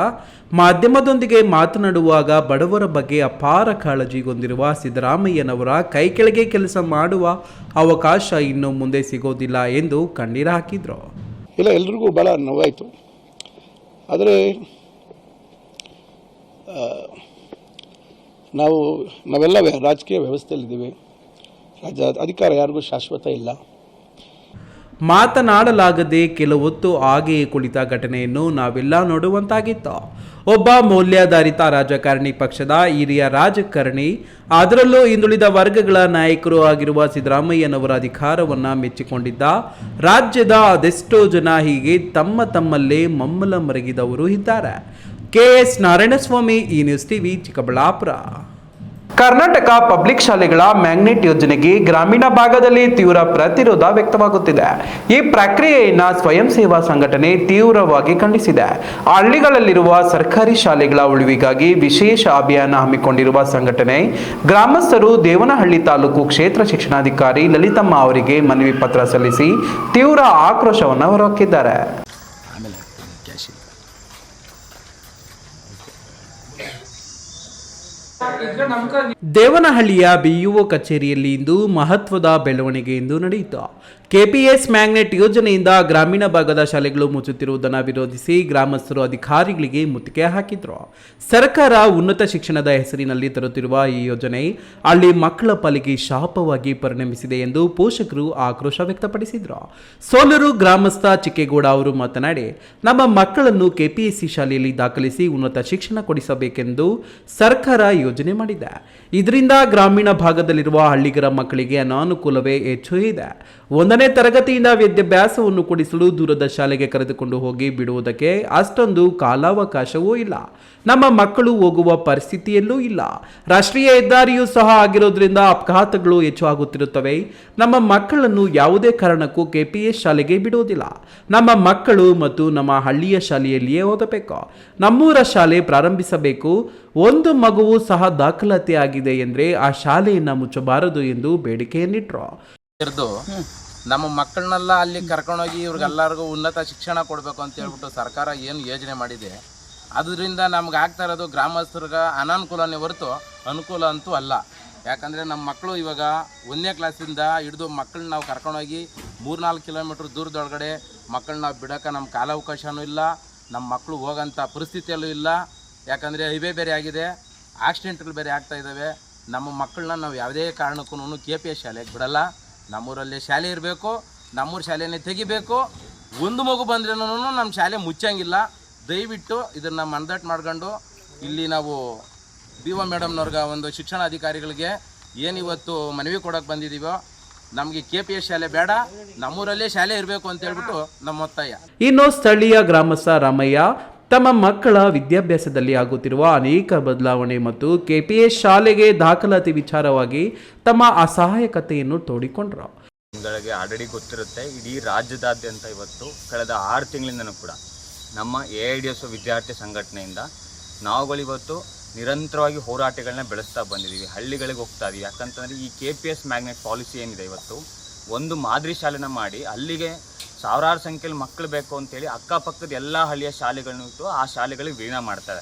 ಮಾಧ್ಯಮದೊಂದಿಗೆ ಮಾತನಾಡುವಾಗ ಬಡವರ ಬಗ್ಗೆ ಅಪಾರ ಕಾಳಜಿ ಹೊಂದಿರುವ ಸಿದ್ದರಾಮಯ್ಯನವರ ಕೈ ಕೆಳಗೆ ಕೆಲಸ ಮಾಡುವ ಅವಕಾಶ ಇನ್ನು ಮುಂದೆ ಸಿಗೋದಿಲ್ಲ ಎಂದು ಕಣ್ಣೀರು ಹಾಕಿದ್ರು. ಇಲ್ಲ, ಎಲ್ರಿಗೂ ಬಹಳ ನೋವಾಯಿತು. ಆದರೆ ನಾವೆಲ್ಲ ರಾಜಕೀಯ ವ್ಯವಸ್ಥೆಯಲ್ಲಿದ್ದೀವಿ. ಅಧಿಕಾರ ಯಾರಿಗೂ ಶಾಶ್ವತ ಇಲ್ಲ. ಮಾತನಾಡಲಾಗದೆ ಕೆಲವೊತ್ತು ಹಾಗೆಯೇ ಕುಳಿತ ಘಟನೆಯನ್ನು ನಾವೆಲ್ಲ ನೋಡುವಂತಾಗಿತ್ತು. ಒಬ್ಬ ಮೌಲ್ಯಾಧಾರಿತ ರಾಜಕಾರಣಿ, ಪಕ್ಷದ ಹಿರಿಯ ರಾಜಕಾರಣಿ, ಅದರಲ್ಲೂ ಹಿಂದುಳಿದ ವರ್ಗಗಳ ನಾಯಕರು ಆಗಿರುವ ಸಿದ್ದರಾಮಯ್ಯನವರ ಅಧಿಕಾರವನ್ನು ಮೆಚ್ಚಿಕೊಂಡಿದ್ದ ರಾಜ್ಯದ ಅದೆಷ್ಟೋ ಜನ ಹೀಗೆ ತಮ್ಮಲ್ಲೇ ಮಮ್ಮಲ ಮರಗಿದವರು ಇದ್ದಾರೆ. ಕೆಎಸ್ ನಾರಾಯಣಸ್ವಾಮಿ, ಈ news TV, Chikkaballapura. Karnataka public ಶಾಲೆಗಳ ಮ್ಯಾಗ್ನೆಟ್ ಯೋಜನೆಗೆ ಗ್ರಾಮೀಣ ಭಾಗದಲ್ಲಿ ತೀವ್ರ ಪ್ರತಿರೋಧ ವ್ಯಕ್ತವಾಗುತ್ತಿದೆ. ಈ ಪ್ರಕ್ರಿಯೆಯನ್ನು ಸ್ವಯಂ ಸೇವಾ ಸಂಘಟನೆ ತೀವ್ರವಾಗಿ ಖಂಡಿಸಿದೆ. ಹಳ್ಳಿಗಳಲ್ಲಿರುವ ಸರ್ಕಾರಿ ಶಾಲೆಗಳ ಉಳಿವಿಗಾಗಿ ವಿಶೇಷ ಅಭಿಯಾನ ಹಮ್ಮಿಕೊಂಡಿರುವ ಸಂಘಟನೆ ಗ್ರಾಮಸ್ಥರು ದೇವನಹಳ್ಳಿ ತಾಲೂಕು ಕ್ಷೇತ್ರ ಶಿಕ್ಷಣಾಧಿಕಾರಿ ಲಲಿತಮ್ಮ ಅವರಿಗೆ ಮನವಿ ಪತ್ರ ಸಲ್ಲಿಸಿ ತೀವ್ರ ಆಕ್ರೋಶವನ್ನು ಹೊರಹಾಕಿದ್ದಾರೆ. ದೇವನಹಳ್ಳಿಯ ಬಿಇಒ ಕಚೇರಿಯಲ್ಲಿ ಇಂದು ಮಹತ್ವದ ಬೆಳವಣಿಗೆ ಎಂದು ನಡೆಯಿತು. ಕೆಪಿಎಸ್ ಮ್ಯಾಗ್ನೆಟ್ ಯೋಜನೆಯಿಂದ ಗ್ರಾಮೀಣ ಭಾಗದ ಶಾಲೆಗಳು ಮುಚ್ಚುತ್ತಿರುವುದನ್ನು ವಿರೋಧಿಸಿ ಗ್ರಾಮಸ್ಥರು ಅಧಿಕಾರಿಗಳಿಗೆ ಮುತ್ತಿಗೆ ಹಾಕಿದ್ರು. ಸರ್ಕಾರ ಉನ್ನತ ಶಿಕ್ಷಣದ ಹೆಸರಿನಲ್ಲಿ ತರುತ್ತಿರುವ ಈ ಯೋಜನೆ ಹಳ್ಳಿ ಮಕ್ಕಳ ಪಾಲಿಗೆ ಶಾಪವಾಗಿ ಪರಿಣಮಿಸಿದೆ ಎಂದು ಪೋಷಕರು ಆಕ್ರೋಶ ವ್ಯಕ್ತಪಡಿಸಿದ್ರು. ಸೋಲೂರು ಗ್ರಾಮಸ್ಥ ಚಿಕ್ಕೇಗೌಡ ಅವರು ಮಾತನಾಡಿ, ನಮ್ಮ ಮಕ್ಕಳನ್ನು ಕೆಪಿಎಸ್ಸಿ ಶಾಲೆಯಲ್ಲಿ ದಾಖಲಿಸಿ ಉನ್ನತ ಶಿಕ್ಷಣ ಕೊಡಿಸಬೇಕೆಂದು ಸರ್ಕಾರ ಯೋಜನೆ ಮಾಡಿದೆ. ಇದರಿಂದ ಗ್ರಾಮೀಣ ಭಾಗದಲ್ಲಿರುವ ಹಳ್ಳಿಗರ ಮಕ್ಕಳಿಗೆ ಅನಾನುಕೂಲವೇ ಹೆಚ್ಚು ಇದೆ. 1ನೇ ತರಗತಿಯಿಂದ ವಿದ್ಯಾಭ್ಯಾಸವನ್ನು ಕೊಡಿಸಲು ದೂರದ ಶಾಲೆಗೆ ಕರೆದುಕೊಂಡು ಹೋಗಿ ಬಿಡುವುದಕ್ಕೆ ಅಷ್ಟೊಂದು ಕಾಲಾವಕಾಶವೂ ಇಲ್ಲ. ನಮ್ಮ ಮಕ್ಕಳು ಹೋಗುವ ಪರಿಸ್ಥಿತಿಯಲ್ಲೂ ಇಲ್ಲ. ರಾಷ್ಟ್ರೀಯ ಹೆದ್ದಾರಿಯೂ ಸಹ ಆಗಿರೋದ್ರಿಂದ ಅಪಘಾತಗಳು ಹೆಚ್ಚು ಆಗುತ್ತಿರುತ್ತವೆ. ನಮ್ಮ ಮಕ್ಕಳನ್ನು ಯಾವುದೇ ಕಾರಣಕ್ಕೂ ಕೆಪಿಎಸ್ ಶಾಲೆಗೆ ಬಿಡುವುದಿಲ್ಲ. ನಮ್ಮ ಮಕ್ಕಳು ಮತ್ತು ನಮ್ಮ ಹಳ್ಳಿಯ ಶಾಲೆಯಲ್ಲಿಯೇ ಓದಬೇಕು. ನಮ್ಮೂರ ಶಾಲೆ ಪ್ರಾರಂಭಿಸಬೇಕು. ಒಂದು ಮಗುವು ಸಹ ದಾಖಲಾತಿ ಆಗಿದೆ ಎಂದರೆ ಆ ಶಾಲೆಯನ್ನು ಮುಚ್ಚಬಾರದು ಎಂದು ಬೇಡಿಕೆಯನ್ನಿಟ್ಟರು. ನಮ್ಮ ಮಕ್ಕಳನ್ನೆಲ್ಲ ಅಲ್ಲಿ ಕರ್ಕೊಂಡೋಗಿ ಇವ್ರಿಗೆಲ್ಲರಿಗೂ ಉನ್ನತ ಶಿಕ್ಷಣ ಕೊಡಬೇಕು ಅಂತ ಹೇಳ್ಬಿಟ್ಟು ಸರ್ಕಾರ ಏನು ಯೋಜನೆ ಮಾಡಿದೆ, ಅದರಿಂದ ನಮ್ಗೆ ಆಗ್ತಾ ಇರೋದು ಗ್ರಾಮಸ್ಥರಿಗೆ ಅನಾನುಕೂಲನೇ ಹೊರತು ಅನುಕೂಲ ಅಂತೂ ಅಲ್ಲ. ಯಾಕಂದರೆ ನಮ್ಮ ಮಕ್ಕಳು ಇವಾಗ 1ನೇ ಕ್ಲಾಸಿಂದ ಹಿಡಿದು ಮಕ್ಕಳನ್ನ ನಾವು ಕರ್ಕೊಂಡೋಗಿ 3-4 ಕಿಲೋಮೀಟ್ರ್ ದೂರದೊಳಗಡೆ ಮಕ್ಕಳನ್ನ ನಾವು ಬಿಡೋಕೆ ನಮ್ಮ ಕಾಲಾವಕಾಶನೂ ಇಲ್ಲ. ನಮ್ಮ ಮಕ್ಕಳು ಹೋಗೋಂಥ ಪರಿಸ್ಥಿತಿಯಲ್ಲೂ ಇಲ್ಲ. ಯಾಕಂದರೆ ಹೈವೇ ಬೇರೆ ಆಗಿದೆ, ಆಕ್ಸಿಡೆಂಟ್ಗಳು ಬೇರೆ ಆಗ್ತಾ ಇದ್ದಾವೆ. ನಮ್ಮ ಮಕ್ಕಳನ್ನ ನಾವು ಯಾವುದೇ ಕಾರಣಕ್ಕೂ ಕೆಪಿಎಸ್ ಶಾಲೆಗೆ ಬಿಡಲ್ಲ. ನಮ್ಮೂರಲ್ಲಿ ಶಾಲೆ ಇರಬೇಕು, ನಮ್ಮೂರ ಶಾಲೆನೇ ತೆಗಿಬೇಕು. ಒಂದು ಮಗು ಬಂದ್ರೂ ನಮ್ಮ ಶಾಲೆ ಮುಚ್ಚಂಗಿಲ್ಲ. ದಯವಿಟ್ಟು ಇದನ್ನು ಮನದಟ್ಟು ಮಾಡ್ಕೊಂಡು ಇಲ್ಲಿ ನಾವು BO ಮೇಡಮ್ನವ್ರಿಗೆ ಒಂದು ಶಿಕ್ಷಣ ಅಧಿಕಾರಿಗಳಿಗೆ ಏನಿವತ್ತು ಮನವಿ ಕೊಡೋಕೆ ಬಂದಿದ್ದೀವೋ, ನಮಗೆ ಕೆಪಿಎಸ್ ಶಾಲೆ ಬೇಡ, ನಮ್ಮೂರಲ್ಲೇ ಶಾಲೆ ಇರಬೇಕು ಅಂತ ಹೇಳ್ಬಿಟ್ಟು ನಮ್ಮ ಒತ್ತಾಯ. ಇನ್ನು ಸ್ಥಳೀಯ ಗ್ರಾಮಸ್ಥ ರಾಮಯ್ಯ ತಮ್ಮ ಮಕ್ಕಳ ವಿದ್ಯಾಭ್ಯಾಸದಲ್ಲಿ ಆಗುತ್ತಿರುವ ಅನೇಕ ಬದಲಾವಣೆ ಮತ್ತು ಕೆಪಿಎಸ್ ಶಾಲೆಗೆ ದಾಖಲಾತಿ ವಿಚಾರವಾಗಿ ತಮ್ಮ ಅಸಹಾಯಕತೆಯನ್ನು ತೋಡಿಕೊಂಡರು. ನಿಮಗೆ ಆಲ್ರೆಡಿ ಗೊತ್ತಿರುತ್ತೆ, ಇಡೀ ರಾಜ್ಯದಾದ್ಯಂತ ಇವತ್ತು ಕಳೆದ 6 ತಿಂಗಳಿಂದನೂ ಕೂಡ ನಮ್ಮ AIDSO ವಿದ್ಯಾರ್ಥಿ ಸಂಘಟನೆಯಿಂದ ನಾವುಗಳಿವತ್ತು ನಿರಂತರವಾಗಿ ಹೋರಾಟಗಳನ್ನ ಬೆಳೆಸ್ತಾ ಬಂದಿದ್ದೀವಿ. ಹಳ್ಳಿಗಳಿಗೆ ಹೋಗ್ತಾ ಇದ್ದೀವಿ. ಯಾಕಂತಂದರೆ ಈ KPS ಮ್ಯಾಗ್ನೆಟ್ ಪಾಲಿಸಿ ಏನಿದೆ, ಇವತ್ತು ಒಂದು ಮಾದರಿ ಶಾಲೆನ ಮಾಡಿ ಅಲ್ಲಿಗೆ ಸಾವಿರಾರು ಸಂಖ್ಯೆಯಲ್ಲಿ ಮಕ್ಕಳು ಬೇಕು ಅಂತೇಳಿ ಅಕ್ಕಪಕ್ಕದ ಎಲ್ಲ ಹಳ್ಳಿಯ ಶಾಲೆಗಳನ್ನೂ ಇಟ್ಟು ಆ ಶಾಲೆಗಳಿಗೆ ವಿಲೀನ ಮಾಡ್ತಾರೆ.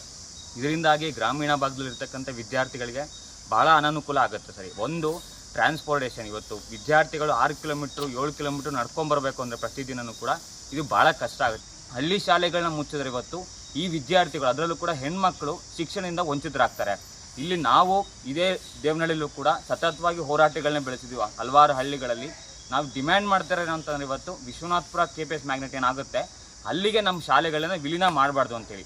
ಇದರಿಂದಾಗಿ ಗ್ರಾಮೀಣ ಭಾಗದಲ್ಲಿರ್ತಕ್ಕಂಥ ವಿದ್ಯಾರ್ಥಿಗಳಿಗೆ ಭಾಳ ಅನಾನುಕೂಲ ಆಗುತ್ತೆ. ಸರಿ, ಒಂದು ಟ್ರಾನ್ಸ್ಪೋರ್ಟೇಷನ್, ಇವತ್ತು ವಿದ್ಯಾರ್ಥಿಗಳು 6 ಕಿಲೋಮೀಟ್ರು 7 ಕಿಲೋಮೀಟ್ರ್ ನಡ್ಕೊಂಬರ್ಬೇಕು ಅಂದರೆ ಪ್ರತಿದಿನವೂ ಕೂಡ ಇದು ಭಾಳ ಕಷ್ಟ ಆಗುತ್ತೆ. ಹಳ್ಳಿ ಶಾಲೆಗಳನ್ನ ಮುಚ್ಚಿದ್ರೆ ಇವತ್ತು ಈ ವಿದ್ಯಾರ್ಥಿಗಳು, ಅದರಲ್ಲೂ ಕೂಡ ಹೆಣ್ಮಕ್ಳು ಶಿಕ್ಷಣದಿಂದ ವಂಚಿತರಾಗ್ತಾರೆ. ಇಲ್ಲಿ ನಾವು ಇದೇ ದೇವನಹಳ್ಳಿಯಲ್ಲೂ ಕೂಡ ಸತತವಾಗಿ ಹೋರಾಟಗಳನ್ನ ಬೆಳೆಸಿದ್ದೀವಿ. ಹಲವಾರು ಹಳ್ಳಿಗಳಲ್ಲಿ ನಾವು ಡಿಮ್ಯಾಂಡ್ ಮಾಡ್ತಾರೆ ಅಂತಂದರೆ ಇವತ್ತು ವಿಶ್ವನಾಥಪುರ KPS ಮ್ಯಾಗ್ನೆಟ್ ಏನಾಗುತ್ತೆ ಅಲ್ಲಿಗೆ ನಮ್ಮ ಶಾಲೆಗಳನ್ನು ವಿಲೀನ ಮಾಡಬಾರ್ದು ಅಂತೇಳಿ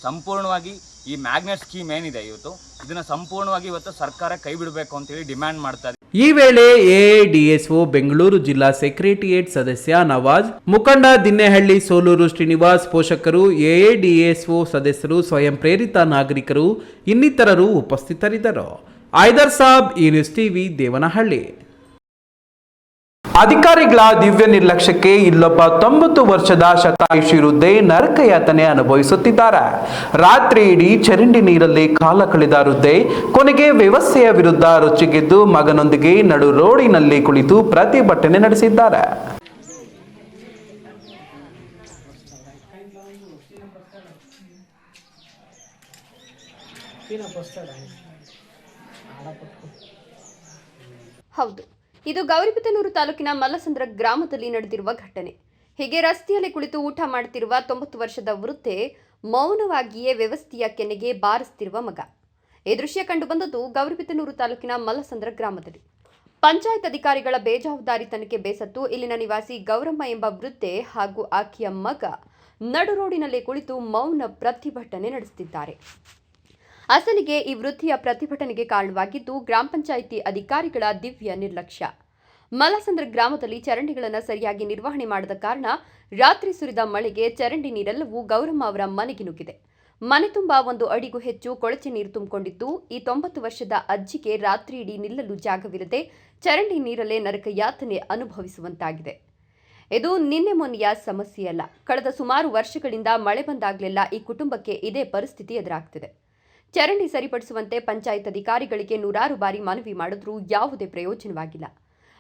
ಸಂಪೂರ್ಣವಾಗಿ ಈ ಮ್ಯಾಗ್ನೆಟ್ ಸ್ಕೀಮ್ ಏನಿದೆ ಇವತ್ತು ಇದನ್ನು ಸಂಪೂರ್ಣವಾಗಿ ಇವತ್ತು ಸರ್ಕಾರ ಕೈ ಬಿಡಬೇಕು ಅಂತೇಳಿ ಡಿಮ್ಯಾಂಡ್ ಮಾಡ್ತಾ ಇದೆ. ಈ ವೇಳೆ AIDSO ಬೆಂಗಳೂರು ಜಿಲ್ಲಾ ಸೆಕ್ರೆಟರಿಯೇಟ್ ಸದಸ್ಯ ನವಾಜ್, ಮುಖಂಡ ದಿನ್ನೆಹಳ್ಳಿ ಸೋಲೂರು ಶ್ರೀನಿವಾಸ್, ಪೋಷಕರು, AIDSO ಸದಸ್ಯರು, ಸ್ವಯಂ ಪ್ರೇರಿತ ನಾಗರಿಕರು ಇನ್ನಿತರರು ಉಪಸ್ಥಿತರಿದ್ದರು. ಐದರ್ ಸಾಬ್, ನ್ಯೂಸ್ ಟಿವಿ, ದೇವನಹಳ್ಳಿ. ಅಧಿಕಾರಿಗಳ ದಿವ್ಯ ನಿರ್ಲಕ್ಷ್ಯಕ್ಕೆ ಇಲ್ಲೊಬ್ಬ 90 ವರ್ಷದ ಶತಾಯುಷಿ ವೃದ್ಧೆ ನರಕಯಾತನೆ ಅನುಭವಿಸುತ್ತಿದ್ದಾರೆ. ರಾತ್ರಿ ಇಡೀ ಚರಂಡಿ ನೀರಲ್ಲಿ ಕಾಲ ಕಳೆದ ವೃದ್ಧೆ ಕೊನೆಗೆ ವ್ಯವಸ್ಥೆಯ ವಿರುದ್ಧ ರೊಚ್ಚಿಗೆದ್ದು ಮಗನೊಂದಿಗೆ ನಡು ರೋಡಿನಲ್ಲಿ ಕುಳಿತು ಪ್ರತಿಭಟನೆ ನಡೆಸಿದ್ದಾರೆ. ಹೌದು, ಇದು ಗೌರಿಬಿದನೂರು ತಾಲೂಕಿನ ಮಲ್ಲಸಂದ್ರ ಗ್ರಾಮದಲ್ಲಿ ನಡೆದಿರುವ ಘಟನೆ. ಹೀಗೆ ರಸ್ತೆಯಲ್ಲಿ ಕುಳಿತು ಊಟ ಮಾಡುತ್ತಿರುವ 90 ವರ್ಷದ ವೃದ್ಧೆ ಮೌನವಾಗಿಯೇ ವ್ಯವಸ್ಥೆಯ ಕೆನ್ನೆಗೆ ಬಾರಿಸುತ್ತಿರುವ ಮಗ. ಈ ದೃಶ್ಯ ಕಂಡುಬಂದದ್ದು ಗೌರಿಬಿದನೂರು ತಾಲೂಕಿನ ಮಲ್ಲಸಂದ್ರ ಗ್ರಾಮದಲ್ಲಿ. ಪಂಚಾಯತ್ ಅಧಿಕಾರಿಗಳ ಬೇಜವಾಬ್ದಾರಿತನಕ್ಕೆ ಬೇಸತ್ತು ಇಲ್ಲಿನ ನಿವಾಸಿ ಗೌರಮ್ಮ ಎಂಬ ವೃದ್ಧೆ ಹಾಗೂ ಆಕೆಯ ಮಗ ನಡು ರೋಡಿನಲ್ಲಿ ಕುಳಿತು ಮೌನ ಪ್ರತಿಭಟನೆ ನಡೆಸುತ್ತಿದ್ದಾರೆ. ಅಸಲಿಗೆ ಈ ವೃದ್ಧಿಯ ಪ್ರತಿಭಟನೆಗೆ ಕಾರಣವಾಗಿದ್ದು ಗ್ರಾಮ ಪಂಚಾಯಿತಿ ಅಧಿಕಾರಿಗಳ ದಿವ್ಯ ನಿರ್ಲಕ್ಷ್ಯ. ಮಲ್ಲಸಂದ್ರ ಗ್ರಾಮದಲ್ಲಿ ಚರಂಡಿಗಳನ್ನು ಸರಿಯಾಗಿ ನಿರ್ವಹಣೆ ಮಾಡದ ಕಾರಣ ರಾತ್ರಿ ಸುರಿದ ಮಳೆಗೆ ಚರಂಡಿ ನೀರೆಲ್ಲವೂ ಗೌರಮ್ಮ ಅವರ ಮನೆಗೆ ನುಗ್ಗಿದೆ. ಮನೆ ತುಂಬ 1 ಅಡಿಗೂ ಹೆಚ್ಚು ಕೊಳಚೆ ನೀರು ತುಂಬಿಕೊಂಡಿದ್ದು, ಈ 90 ವರ್ಷದ ಅಜ್ಜಿಗೆ ರಾತ್ರಿ ಇಡೀ ನಿಲ್ಲಲು ಜಾಗವಿಲ್ಲದೆ ಚರಂಡಿ ನೀರಲ್ಲೇ ನರಕ ಯಾತನೆ ಅನುಭವಿಸುವಂತಾಗಿದೆ. ಇದು ನಿನ್ನೆ ಮೊನ್ನೆಯ ಸಮಸ್ಯೆಯಲ್ಲ. ಕಳೆದ ಸುಮಾರು ವರ್ಷಗಳಿಂದ ಮಳೆ ಬಂದಾಗಲೆಲ್ಲ ಈ ಕುಟುಂಬಕ್ಕೆ ಇದೇ ಪರಿಸ್ಥಿತಿ ಎದುರಾಗ್ತಿದೆ. ಚರಂಡಿ ಸರಿಪಡಿಸುವಂತೆ ಪಂಚಾಯತ್ ಅಧಿಕಾರಿಗಳಿಗೆ ನೂರಾರು ಬಾರಿ ಮನವಿ ಮಾಡಿದ್ರೂ ಯಾವುದೇ ಪ್ರಯೋಜನವಾಗಿಲ್ಲ.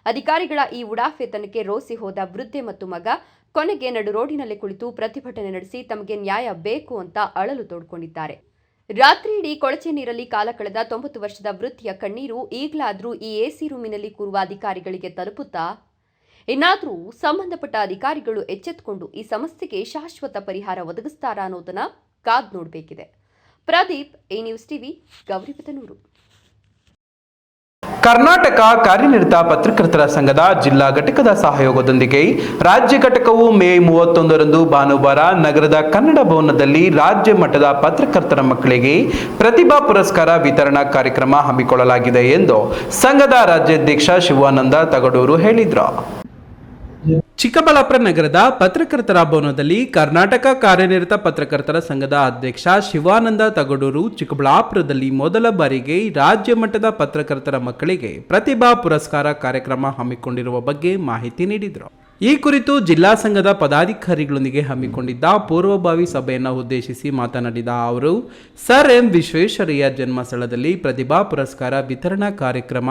ಅಧಿಕಾರಿಗಳ ಈ ಉಡಾಫೆತನಕ್ಕೆ ರೋಸಿ ಹೋದ ವೃದ್ಧೆ ಮತ್ತು ಮಗ ಕೊನೆಗೆ ನಡು ರೋಡಿನಲ್ಲೇ ಕುಳಿತು ಪ್ರತಿಭಟನೆ ನಡೆಸಿ ತಮಗೆ ನ್ಯಾಯ ಬೇಕು ಅಂತ ಅಳಲು ತೋಡ್ಕೊಂಡಿದ್ದಾರೆ. ರಾತ್ರಿ ಇಡೀ ಕೊಳಚೆ ನೀರಲ್ಲಿ ಕಾಲ ಕಳೆದ 90 ವರ್ಷದ ವೃದ್ಧೆಯ ಕಣ್ಣೀರು ಈಗಲಾದರೂ ಈ ಎಸಿ ರೂಮಿನಲ್ಲಿ ಕೂರುವ ಅಧಿಕಾರಿಗಳಿಗೆ ತಲುಪುತ್ತಾ? ಇನ್ನಾದರೂ ಸಂಬಂಧಪಟ್ಟ ಅಧಿಕಾರಿಗಳು ಎಚ್ಚೆತ್ತುಕೊಂಡು ಈ ಸಮಸ್ಯೆಗೆ ಶಾಶ್ವತ ಪರಿಹಾರ ಒದಗಿಸ್ತಾರಾ ಅನ್ನೋದನ್ನ ಕಾದ್ ನೋಡಬೇಕಿದೆ. Pradeep, A news TV, Gauribidanur. Karnataka ಕಾರ್ಯನಿರತ ಪತ್ರಕರ್ತರ ಸಂಘದ ಜಿಲ್ಲಾ ಘಟಕದ ಸಹಯೋಗದೊಂದಿಗೆ ರಾಜ್ಯ ಘಟಕವು ಮೇ 31ರಂದು ಭಾನುವಾರ ನಗರದ ಕನ್ನಡ ಭವನದಲ್ಲಿ ರಾಜ್ಯ ಮಟ್ಟದ ಪತ್ರಕರ್ತರ ಮಕ್ಕಳಿಗೆ ಪ್ರತಿಭಾ ಪುರಸ್ಕಾರ ವಿತರಣಾ ಕಾರ್ಯಕ್ರಮ ಹಮ್ಮಿಕೊಳ್ಳಲಾಗಿದೆ ಎಂದು ಸಂಘದ ರಾಜ್ಯಾಧ್ಯಕ್ಷ ಶಿವಾನಂದ ತಗಡೂರು ಹೇಳಿದರು. ಚಿಕ್ಕಬಳ್ಳಾಪುರ ನಗರದ ಪತ್ರಕರ್ತರ ಭವನದಲ್ಲಿ ಕರ್ನಾಟಕ ಕಾರ್ಯನಿರತ ಪತ್ರಕರ್ತರ ಸಂಘದ ಅಧ್ಯಕ್ಷ ಶಿವಾನಂದ ತಗಡೂರು ಚಿಕ್ಕಬಳ್ಳಾಪುರದಲ್ಲಿ ಮೊದಲ ಬಾರಿಗೆ ರಾಜ್ಯ ಮಟ್ಟದ ಪತ್ರಕರ್ತರ ಮಕ್ಕಳಿಗೆ ಪ್ರತಿಭಾ ಪುರಸ್ಕಾರ ಕಾರ್ಯಕ್ರಮ ಹಮ್ಮಿಕೊಂಡಿರುವ ಬಗ್ಗೆ ಮಾಹಿತಿ ನೀಡಿದರು. ಈ ಕುರಿತು ಜಿಲ್ಲಾ ಸಂಘದ ಪದಾಧಿಕಾರಿಗಳೊಂದಿಗೆ ಹಮ್ಮಿಕೊಂಡಿದ್ದ ಪೂರ್ವಭಾವಿ ಸಭೆಯನ್ನು ಉದ್ದೇಶಿಸಿ ಮಾತನಾಡಿದ ಅವರು, ಸರ್ ಎಂ ವಿಶ್ವೇಶ್ವರಯ್ಯ ಜನ್ಮಸ್ಥಳದಲ್ಲಿ ಪ್ರತಿಭಾ ಪುರಸ್ಕಾರ ವಿತರಣಾ ಕಾರ್ಯಕ್ರಮ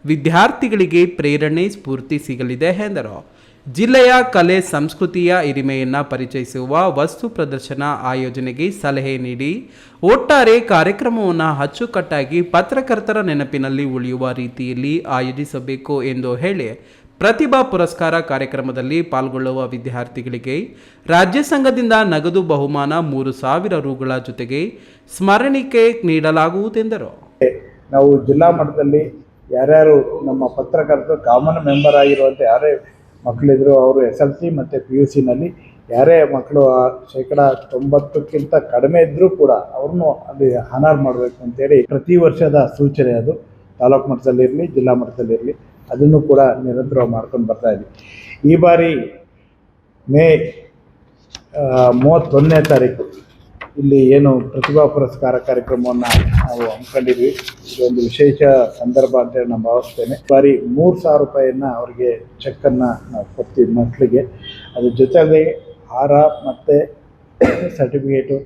ವಿದ್ಯಾರ್ಥಿಗಳಿಗೆ ಪ್ರೇರಣೆ ಸ್ಫೂರ್ತಿ ಸಿಗಲಿದೆ ಎಂದರು. ಜಿಲ್ಲೆಯ ಕಲೆ ಸಂಸ್ಕೃತಿಯ ಹಿರಿಮೆಯನ್ನು ಪರಿಚಯಿಸುವ ವಸ್ತು ಪ್ರದರ್ಶನ ಆಯೋಜನೆಗೆ ಸಲಹೆ ನೀಡಿ ಒಟ್ಟಾರೆ ಕಾರ್ಯಕ್ರಮವನ್ನು ಅಚ್ಚುಕಟ್ಟಾಗಿ ಪತ್ರಕರ್ತರ ನೆನಪಿನಲ್ಲಿ ಉಳಿಯುವ ರೀತಿಯಲ್ಲಿ ಆಯೋಜಿಸಬೇಕು ಎಂದು ಹೇಳಿ ಪ್ರತಿಭಾ ಪುರಸ್ಕಾರ ಕಾರ್ಯಕ್ರಮದಲ್ಲಿ ಪಾಲ್ಗೊಳ್ಳುವ ವಿದ್ಯಾರ್ಥಿಗಳಿಗೆ ರಾಜ್ಯ ಸಂಘದಿಂದ ನಗದು ಬಹುಮಾನ 3,000 ರೂಗಳ ಜೊತೆಗೆ ಸ್ಮರಣಿಕೆ ನೀಡಲಾಗುವುದೆಂದರು. ನಾವು ಜಿಲ್ಲಾ ಮಟ್ಟದಲ್ಲಿ ಯಾರ್ಯಾರು ನಮ್ಮ ಪತ್ರಕರ್ತರು ಕಾಮನ್ ಮೆಂಬರ್ ಆಗಿರುವಂಥ ಯಾರೇ ಮಕ್ಕಳಿದ್ರು ಅವರು SLC ಮತ್ತು PUCನಲ್ಲಿ ಯಾರೇ ಮಕ್ಕಳು -90ಕ್ಕಿಂತ ಕಡಿಮೆ ಇದ್ದರೂ ಕೂಡ ಅವ್ರನ್ನೂ ಅಲ್ಲಿ ಹಾನರ್ ಮಾಡಬೇಕು ಅಂತೇಳಿ ಪ್ರತಿ ವರ್ಷದ ಸೂಚನೆ. ಅದು ತಾಲೂಕು ಮಟ್ಟದಲ್ಲಿರಲಿ ಜಿಲ್ಲಾ ಮಟ್ಟದಲ್ಲಿರಲಿ ಅದನ್ನು ಕೂಡ ನಿರಂತರವಾಗಿ ಮಾಡ್ಕೊಂಡು ಬರ್ತಾ ಇದ್ವಿ. ಈ ಬಾರಿ ಮೇ 31ನೇ ತಾರೀಕು ಇಲ್ಲಿ ಏನು ಪ್ರತಿಭಾ ಪುರಸ್ಕಾರ ಕಾರ್ಯಕ್ರಮವನ್ನು ನಾವು ಹಮ್ಮಿಕೊಂಡಿದ್ವಿ. ಇದೊಂದು ವಿಶೇಷ ಸಂದರ್ಭ ಅಂತೇಳಿ ನಾನು ಭಾವಿಸ್ತೇನೆ. ಬಾರಿ 3,000 ರೂಪಾಯಿಯನ್ನು ಅವರಿಗೆ ಚೆಕ್ಕನ್ನು ನಾವು ಕೊಡ್ತೀವಿ ಮಕ್ಕಳಿಗೆ. ಅದ್ರ ಜೊತೆಗೆ ಹಾರ ಮತ್ತು ಸರ್ಟಿಫಿಕೇಟು,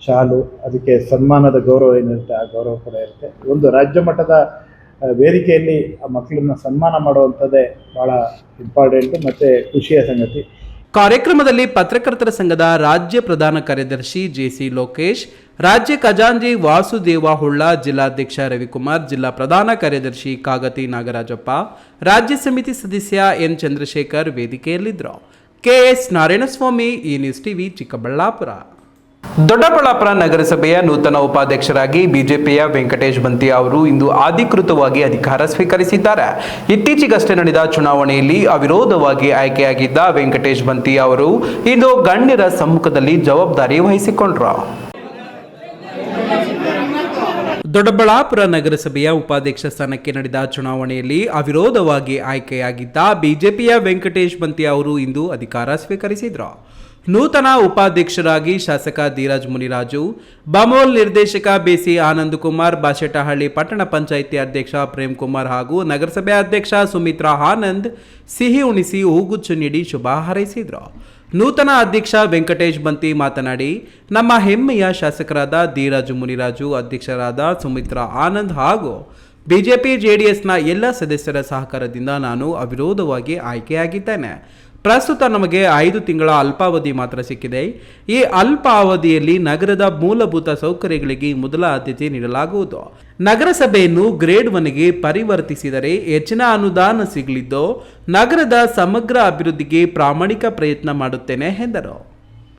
ಶಾಲು, ಅದಕ್ಕೆ ಸನ್ಮಾನದ ಗೌರವ ಏನಿರುತ್ತೆ ಆ ಗೌರವ ಕೂಡ ಇರುತ್ತೆ. ಒಂದು ರಾಜ್ಯ ಮಟ್ಟದ ವೇದಿಕೆಯಲ್ಲಿ ಆ ಮಕ್ಕಳನ್ನ ಸನ್ಮಾನ ಮಾಡುವಂಥದ್ದೇ ಭಾಳ ಇಂಪಾರ್ಟೆಂಟು ಮತ್ತು ಖುಷಿಯ ಸಂಗತಿ. ಕಾರ್ಯಕ್ರಮದಲ್ಲಿ ಪತ್ರಕರ್ತರ ಸಂಘದ ರಾಜ್ಯ ಪ್ರಧಾನ ಕಾರ್ಯದರ್ಶಿ JC ಲೋಕೇಶ್, ರಾಜ್ಯ ಖಜಾಂಚಿ ವಾಸುದೇವ ಹುಳ್ಳ, ಜಿಲ್ಲಾಧ್ಯಕ್ಷ ರವಿಕುಮಾರ್, ಜಿಲ್ಲಾ ಪ್ರಧಾನ ಕಾರ್ಯದರ್ಶಿ ಕಾಗತಿ ನಾಗರಾಜಪ್ಪ, ರಾಜ್ಯ ಸಮಿತಿ ಸದಸ್ಯ N ಚಂದ್ರಶೇಖರ್ ವೇದಿಕೆಯಲ್ಲಿದ್ದರು. KS ನಾರಾಯಣಸ್ವಾಮಿ, ಈ ನ್ಯೂಸ್ ಟಿವಿ, ಚಿಕ್ಕಬಳ್ಳಾಪುರ. ದೊಡ್ಡಬಳ್ಳಾಪುರ ನಗರಸಭೆಯ ನೂತನ ಉಪಾಧ್ಯಕ್ಷರಾಗಿ ಬಿಜೆಪಿಯ ವೆಂಕಟೇಶ್ ಬಂತಿ ಅವರು ಇಂದು ಅಧಿಕೃತವಾಗಿ ಅಧಿಕಾರ ಸ್ವೀಕರಿಸಿದ್ದಾರೆ. ಇತ್ತೀಚೆಗಷ್ಟೇ ನಡೆದ ಚುನಾವಣೆಯಲ್ಲಿ ಅವಿರೋಧವಾಗಿ ಆಯ್ಕೆಯಾಗಿದ್ದ ವೆಂಕಟೇಶ್ ಬಂತಿ ಅವರು ಇಂದು ಗಣ್ಯರ ಸಮ್ಮುಖದಲ್ಲಿ ಜವಾಬ್ದಾರಿ ವಹಿಸಿಕೊಂಡರು. ದೊಡ್ಡಬಳ್ಳಾಪುರ ನಗರಸಭೆಯ ಉಪಾಧ್ಯಕ್ಷ ಸ್ಥಾನಕ್ಕೆ ನಡೆದ ಚುನಾವಣೆಯಲ್ಲಿ ಅವಿರೋಧವಾಗಿ ಆಯ್ಕೆಯಾಗಿದ್ದ ಬಿಜೆಪಿಯ ವೆಂಕಟೇಶ್ ಬಂತಿ ಅವರು ಇಂದು ಅಧಿಕಾರ ಸ್ವೀಕರಿಸಿದರು. ನೂತನ ಉಪಾಧ್ಯಕ್ಷರಾಗಿ ಶಾಸಕ ಧೀರಜ್ ಮುನಿರಾಜು, ಬಮೋಲ್ ನಿರ್ದೇಶಕ ಬೇಸಿ ಆನಂದ್ ಕುಮಾರ್, ಬಾಶೆಟ್ಟಹಳ್ಳಿ ಪಟ್ಟಣ ಪಂಚಾಯಿತಿ ಅಧ್ಯಕ್ಷ ಪ್ರೇಮ್ ಕುಮಾರ್ ಹಾಗೂ ನಗರಸಭೆ ಅಧ್ಯಕ್ಷ ಸುಮಿತ್ರಾ ಆನಂದ್ ಸಿಹಿ ಉಣಿಸಿ ಹೂಗುಚ್ಚು ನೀಡಿ ಶುಭ ಹಾರೈಸಿದರು. ನೂತನ ಅಧ್ಯಕ್ಷ ವೆಂಕಟೇಶ್ ಬಂತಿ ಮಾತನಾಡಿ, ನಮ್ಮ ಹೆಮ್ಮೆಯ ಶಾಸಕರಾದ ಧೀರಜ್ ಮುನಿರಾಜು, ಅಧ್ಯಕ್ಷರಾದ ಸುಮಿತ್ರಾ ಆನಂದ್ ಹಾಗೂ ಬಿಜೆಪಿ JDSನ ಎಲ್ಲ ಸದಸ್ಯರ ಸಹಕಾರದಿಂದ ನಾನು ಅವಿರೋಧವಾಗಿ ಆಯ್ಕೆಯಾಗಿದ್ದೇನೆ. ಪ್ರಸ್ತುತ ನಮಗೆ 5 ತಿಂಗಳ ಅಲ್ಪಾವಧಿ ಮಾತ್ರ ಸಿಕ್ಕಿದೆ. ಈ ಅಲ್ಪ ಅವಧಿಯಲ್ಲಿ ನಗರದ ಮೂಲಭೂತ ಸೌಕರ್ಯಗಳಿಗೆ ಮೊದಲ ಆದ್ಯತೆ ನೀಡಲಾಗುವುದು. ನಗರಸಭೆಯನ್ನು ಗ್ರೇಡ್ 1ಗೆ ಪರಿವರ್ತಿಸಿದರೆ ಹೆಚ್ಚಿನ ಅನುದಾನ ಸಿಗಲಿದ್ದು ನಗರದ ಸಮಗ್ರ ಅಭಿವೃದ್ಧಿಗೆ ಪ್ರಾಮಾಣಿಕ ಪ್ರಯತ್ನ ಮಾಡುತ್ತೇನೆ ಎಂದರು.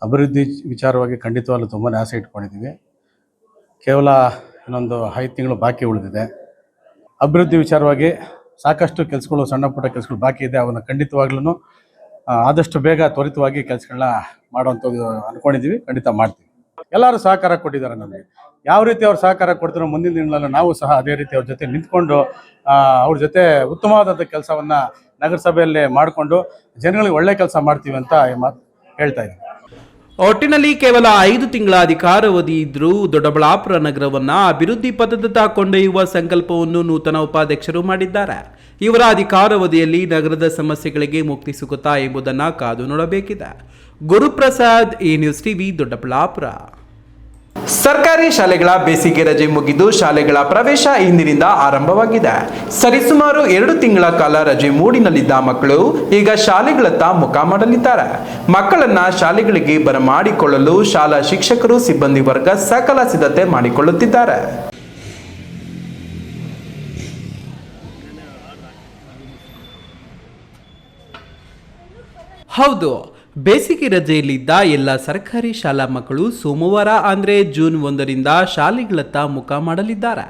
ಅಭಿವೃದ್ಧಿ ವಿಚಾರವಾಗಿ ಖಂಡಿತವಾಗ್ಲೂ ತುಂಬಾ ಆಸೆ ಇಟ್ಕೊಂಡಿದ್ದೀವಿ. ಕೇವಲ ಇನ್ನೊಂದು 5 ತಿಂಗಳು ಬಾಕಿ ಉಳಿದಿದೆ. ಅಭಿವೃದ್ಧಿ ವಿಚಾರವಾಗಿ ಸಾಕಷ್ಟು ಕೆಲಸಗಳು, ಸಣ್ಣ ಪುಟ್ಟ ಕೆಲಸಗಳು ಬಾಕಿ ಇದೆ. ಅವನ್ನ ಖಂಡಿತವಾಗ್ಲೂ ಆದಷ್ಟು ಬೇಗ ತ್ವರಿತವಾಗಿ ಕೆಲಸಗಳನ್ನ ಮಾಡುವಂಥದ್ದು ಅಂದ್ಕೊಂಡಿದ್ದೀವಿ. ಖಂಡಿತ ಮಾಡ್ತೀವಿ. ಎಲ್ಲರೂ ಸಹಕಾರ ಕೊಟ್ಟಿದ್ದಾರೆ ನಮಗೆ. ಯಾವ ರೀತಿ ಅವ್ರು ಸಹಕಾರ ಕೊಡ್ತಾರೋ ಮುಂದಿನ ದಿನಗಳಲ್ಲಿ ನಾವು ಸಹ ಅದೇ ರೀತಿ ಅವ್ರ ಜೊತೆ ನಿಂತ್ಕೊಂಡು ಅವ್ರ ಜೊತೆ ಉತ್ತಮವಾದಂಥ ಕೆಲಸವನ್ನ ನಗರಸಭೆಯಲ್ಲೇ ಮಾಡಿಕೊಂಡು ಜನಗಳಿಗೆ ಒಳ್ಳೆ ಕೆಲಸ ಮಾಡ್ತೀವಿ ಅಂತ ಹೇಳ್ತಾ ಇದ್ದೀವಿ. ಒಟ್ಟಿನಲ್ಲಿ ಕೇವಲ 5 ತಿಂಗಳ ಅಧಿಕಾರಾವಧಿ ಇದ್ರೂ ದೊಡ್ಡಬಳ್ಳಾಪುರ ನಗರವನ್ನ ಅಭಿವೃದ್ಧಿ ಪಥದತ್ತ ಕೊಂಡೊಯ್ಯುವ ಸಂಕಲ್ಪವನ್ನು ನೂತನ ಉಪಾಧ್ಯಕ್ಷರು ಮಾಡಿದ್ದಾರೆ. ಇವರ ಅಧಿಕಾರಾವಧಿಯಲ್ಲಿ ನಗರದ ಸಮಸ್ಯೆಗಳಿಗೆ ಮುಕ್ತಿ ಸಿಗುತ್ತಾ ಎಂಬುದನ್ನು ಕಾದು ನೋಡಬೇಕಿದೆ. ಗುರುಪ್ರಸಾದ್, ಈ ನ್ಯೂಸ್ ಟಿವಿ, ದೊಡ್ಡಬಳ್ಳಾಪುರ. ಸರ್ಕಾರಿ ಶಾಲೆಗಳ ಬೇಸಿಗೆ ರಜೆ ಮುಗಿದು ಶಾಲೆಗಳ ಪ್ರವೇಶ ಇಂದಿನಿಂದ ಆರಂಭವಾಗಿದೆ. ಸರಿಸುಮಾರು 2 ತಿಂಗಳ ಕಾಲ ರಜೆ ಮೂಡಿನಲ್ಲಿದ್ದ ಮಕ್ಕಳು ಈಗ ಶಾಲೆಗಳತ್ತ ಮುಖ ಮಾಡಲಿದ್ದಾರೆ. ಮಕ್ಕಳನ್ನ ಶಾಲೆಗಳಿಗೆ ಬರಮಾಡಿಕೊಳ್ಳಲು ಶಾಲಾ ಶಿಕ್ಷಕರು, ಸಿಬ್ಬಂದಿ ವರ್ಗ ಸಕಲ ಸಿದ್ಧತೆ ಮಾಡಿಕೊಳ್ಳುತ್ತಿದ್ದಾರೆ. ಹೌದು, ಬೇಸಿಗೆ ರಜೆಯಲ್ಲಿದ್ದ ಎಲ್ಲ ಸರ್ಕಾರಿ ಶಾಲಾ ಮಕ್ಕಳು ಸೋಮವಾರ ಅಂದರೆ ಜೂನ್ 1ರಿಂದ ಶಾಲೆಗಳತ್ತ ಮುಖ ಮಾಡಲಿದ್ದಾರೆ.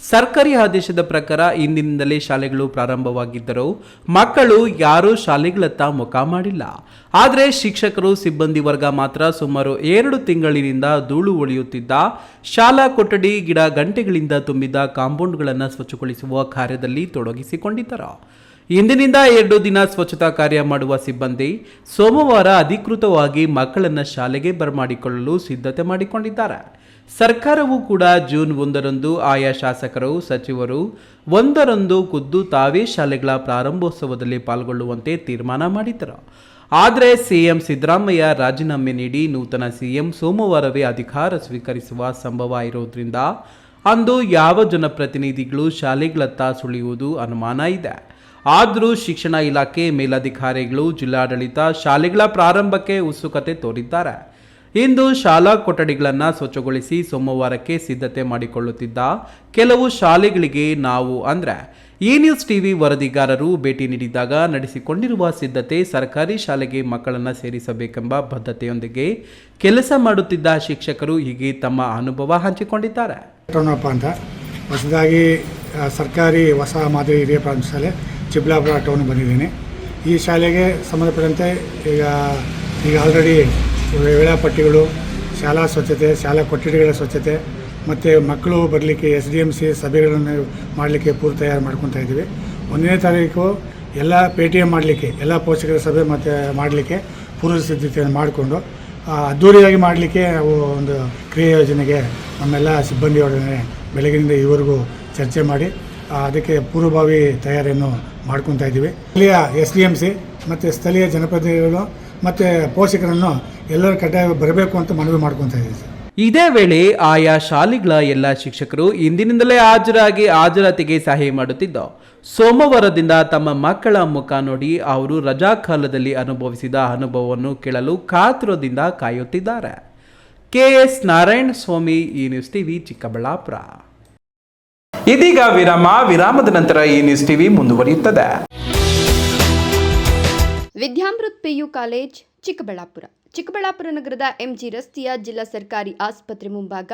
ಸರ್ಕಾರಿ ಆದೇಶದ ಪ್ರಕಾರ ಇಂದಿನಿಂದಲೇ ಶಾಲೆಗಳು ಪ್ರಾರಂಭವಾಗಿದ್ದರೂ ಮಕ್ಕಳು ಯಾರೂ ಶಾಲೆಗಳತ್ತ ಮುಖ ಮಾಡಿಲ್ಲ. ಆದರೆ ಶಿಕ್ಷಕರು, ಸಿಬ್ಬಂದಿ ವರ್ಗ ಮಾತ್ರ ಸುಮಾರು 2 ತಿಂಗಳಿನಿಂದ ಧೂಳು ಉಳಿಯುತ್ತಿದ್ದ ಶಾಲಾ ಕೊಠಡಿ, ಗಿಡ ಗಂಟೆಗಳಿಂದ ತುಂಬಿದ ಕಾಂಪೌಂಡ್ಗಳನ್ನು ಸ್ವಚ್ಛಗೊಳಿಸುವ ಕಾರ್ಯದಲ್ಲಿ ತೊಡಗಿಸಿಕೊಂಡಿದ್ದರು. ಇಂದಿನಿಂದ 2 ದಿನ ಸ್ವಚ್ಛತಾ ಕಾರ್ಯ ಮಾಡುವ ಸಿಬ್ಬಂದಿ ಸೋಮವಾರ ಅಧಿಕೃತವಾಗಿ ಮಕ್ಕಳನ್ನು ಶಾಲೆಗೆ ಬರಮಾಡಿಕೊಳ್ಳಲು ಸಿದ್ಧತೆ ಮಾಡಿಕೊಂಡಿದ್ದಾರೆ. ಸರ್ಕಾರವು ಕೂಡ ಜೂನ್ 1ರಂದು ಆಯಾ ಶಾಸಕರು, ಸಚಿವರು 1ರಂದು ಖುದ್ದು ತಾವೇ ಶಾಲೆಗಳ ಪ್ರಾರಂಭೋತ್ಸವದಲ್ಲಿ ಪಾಲ್ಗೊಳ್ಳುವಂತೆ ತೀರ್ಮಾನ ಮಾಡಿದ್ದರು. ಆದರೆ ಸಿಎಂ ಸಿದ್ದರಾಮಯ್ಯ ರಾಜೀನಾಮೆ ನೀಡಿ ನೂತನ ಸಿಎಂ ಸೋಮವಾರವೇ ಅಧಿಕಾರ ಸ್ವೀಕರಿಸುವ ಸಂಭವ ಇರೋದ್ರಿಂದ ಅಂದು ಯಾವ ಜನಪ್ರತಿನಿಧಿಗಳು ಶಾಲೆಗಳತ್ತ ಸುಳಿಯುವುದು ಅನುಮಾನ ಇದೆ. ಆದರೂ ಶಿಕ್ಷಣ ಇಲಾಖೆ ಮೇಲಧಿಕಾರಿಗಳು, ಜಿಲ್ಲಾಡಳಿತ ಶಾಲೆಗಳ ಪ್ರಾರಂಭಕ್ಕೆ ಉತ್ಸುಕತೆ ತೋರಿದ್ದಾರೆ. ಇಂದು ಶಾಲಾ ಕೊಠಡಿಗಳನ್ನು ಸ್ವಚ್ಛಗೊಳಿಸಿ ಸೋಮವಾರಕ್ಕೆ ಸಿದ್ಧತೆ ಮಾಡಿಕೊಳ್ಳುತ್ತಿದ್ದ ಕೆಲವು ಶಾಲೆಗಳಿಗೆ ನಾವು ಅಂದರೆ ಈ ನ್ಯೂಸ್ ಟಿವಿ ವರದಿಗಾರರು ಭೇಟಿ ನೀಡಿದಾಗ ನಡೆಸಿಕೊಂಡಿರುವ ಸಿದ್ಧತೆ ಸರ್ಕಾರಿ ಶಾಲೆಗೆ ಮಕ್ಕಳನ್ನು ಸೇರಿಸಬೇಕೆಂಬ ಬದ್ಧತೆಯೊಂದಿಗೆ ಕೆಲಸ ಮಾಡುತ್ತಿದ್ದ ಶಿಕ್ಷಕರು ಹೀಗೆ ತಮ್ಮ ಅನುಭವ ಹಂಚಿಕೊಂಡಿದ್ದಾರೆ. ಅಂತ ಹೊಸದಾಗಿ ಸರ್ಕಾರಿ ಹೊಸ ಮಾದರಿ ಹಿರಿಯ ಪ್ರಾಥಮಿಕ ಶಾಲೆ ಚಿಕ್ಕಬಳ್ಳಾಪುರ ಟೌನ್ ಬಂದಿದ್ದೀನಿ. ಈ ಶಾಲೆಗೆ ಸಂಬಂಧಪಟ್ಟಂತೆ ಈಗ ಆಲ್ರೆಡಿ ವೇಳಾಪಟ್ಟಿಗಳು, ಶಾಲಾ ಸ್ವಚ್ಛತೆ, ಶಾಲಾ ಕೊಠಡಿಗಳ ಸ್ವಚ್ಛತೆ ಮತ್ತು ಮಕ್ಕಳು ಬರಲಿಕ್ಕೆ SDMC ಸಭೆಗಳನ್ನು ಮಾಡಲಿಕ್ಕೆ ಪೂರ್ವ ತಯಾರು ಮಾಡ್ಕೊತಾ ಇದ್ದೀವಿ. 1ನೇ ತಾರೀಕು ಎಲ್ಲ PTM ಮಾಡಲಿಕ್ಕೆ, ಎಲ್ಲ ಪೋಷಕರ ಸಭೆ ಮತ್ತು ಮಾಡಲಿಕ್ಕೆ ಪೂರ್ವ ಸಿದ್ಧತೆಯನ್ನು ಮಾಡಿಕೊಂಡು ಅದ್ದೂರಿಯಾಗಿ ಮಾಡಲಿಕ್ಕೆ ನಾವು ಒಂದು ಕ್ರಿಯಾ ಯೋಜನೆಗೆ ನಮ್ಮೆಲ್ಲ ಸಿಬ್ಬಂದಿಯೊಡನೆ ಬೆಳಗಿನಿಂದ ಈವರೆಗೂ ಚರ್ಚೆ ಮಾಡಿ ಅದಕ್ಕೆ ಪೂರ್ವಭಾವಿ ತಯಾರಿಯನ್ನು ಮಾಡ್ಕೊತಾ ಇದ್ದೀವಿ. ಸ್ಥಳೀಯ SDMC ಮತ್ತು ಸ್ಥಳೀಯ ಜನಪ್ರತಿನಿಧಿಗಳು ಮತ್ತು ಪೋಷಕರನ್ನು ಎಲ್ಲರೂ ಕಡ್ಡಾಯ ಬರಬೇಕು ಅಂತ ಮನವಿ ಮಾಡ್ಕೊತಾ ಇದ್ದೀವಿ. ಇದೇ ವೇಳೆ ಆಯಾ ಶಾಲೆಗಳ ಎಲ್ಲ ಶಿಕ್ಷಕರು ಇಂದಿನಿಂದಲೇ ಹಾಜರಾಗಿ ಹಾಜರಾತಿಗೆ ಸಹಿ ಮಾಡುತ್ತಿದ್ದು ಸೋಮವಾರದಿಂದ ತಮ್ಮ ಮಕ್ಕಳ ಮುಖ ನೋಡಿ ಅವರು ರಜಾ ಕಾಲದಲ್ಲಿ ಅನುಭವಿಸಿದ ಅನುಭವವನ್ನು ಕೇಳಲು ಕಾತುರದಿಂದ ಕಾಯುತ್ತಿದ್ದಾರೆ. KS ನಾರಾಯಣ ಸ್ವಾಮಿ, ಈ ನ್ಯೂಸ್ ಟಿವಿ, ಚಿಕ್ಕಬಳ್ಳಾಪುರ. ಇದೀಗ ವಿರಾಮದ ನಂತರ ಈ ನ್ಯೂಸ್ ಟಿವಿ ಮುಂದುವರಿಯುತ್ತದೆ. ವಿದ್ಯಾಮೃತ್ PU ಕಾಲೇಜ್, ಚಿಕ್ಕಬಳ್ಳಾಪುರ ನಗರದ MG ರಸ್ತೆಯ ಜಿಲ್ಲಾ ಸರ್ಕಾರಿ ಆಸ್ಪತ್ರೆ ಮುಂಭಾಗ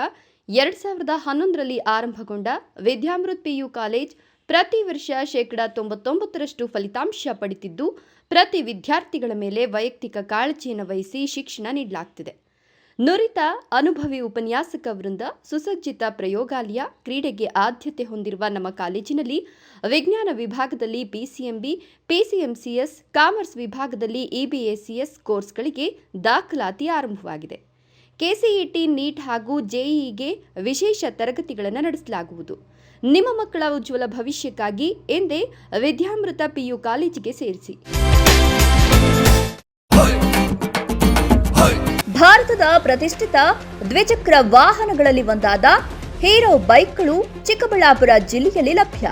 2011ರಲ್ಲಿ ಆರಂಭಗೊಂಡ ವಿದ್ಯಾಮೃತ್ PU ಕಾಲೇಜ್ ಪ್ರತಿ ವರ್ಷ 99% ಫಲಿತಾಂಶ ಪಡೆದಿದ್ದು ಪ್ರತಿ ವಿದ್ಯಾರ್ಥಿಗಳ ಮೇಲೆ ವೈಯಕ್ತಿಕ ಕಾಳಜಿಯನ್ನು ವಹಿಸಿ ಶಿಕ್ಷಣ ನೀಡಲಾಗುತ್ತಿದೆ. ನುರಿತ ಅನುಭವಿ ಉಪನ್ಯಾಸಕ ವೃಂದ, ಸುಸಜ್ಜಿತ ಪ್ರಯೋಗಾಲಯ, ಕ್ರೀಡೆಗೆ ಆದ್ಯತೆ ಹೊಂದಿರುವ ನಮ್ಮ ಕಾಲೇಜಿನಲ್ಲಿ ವಿಜ್ಞಾನ ವಿಭಾಗದಲ್ಲಿ PCMB, PCMCS, ಕಾಮರ್ಸ್ ವಿಭಾಗದಲ್ಲಿ EBACS ಕೋರ್ಸ್ಗಳಿಗೆ ದಾಖಲಾತಿ ಆರಂಭವಾಗಿದೆ. KCET, ನೀಟ್ ಹಾಗೂ JEEಗೆ ವಿಶೇಷ ತರಗತಿಗಳನ್ನು ನಡೆಸಲಾಗುವುದು. ನಿಮ್ಮ ಮಕ್ಕಳ ಉಜ್ವಲ ಭವಿಷ್ಯಕ್ಕಾಗಿ ಎಂದೇ ವಿದ್ಯಾಮೃತ PU ಕಾಲೇಜಿಗೆ ಸೇರಿಸಿ. ಭಾರತದ ಪ್ರತಿಷ್ಠಿತ ದ್ವಿಚಕ್ರ ವಾಹನಗಳಲ್ಲಿ ಒಂದಾದ ಹೀರೋ ಬೈಕ್ಗಳು ಚಿಕ್ಕಬಳ್ಳಾಪುರ ಜಿಲ್ಲೆಯಲ್ಲಿ ಲಭ್ಯ.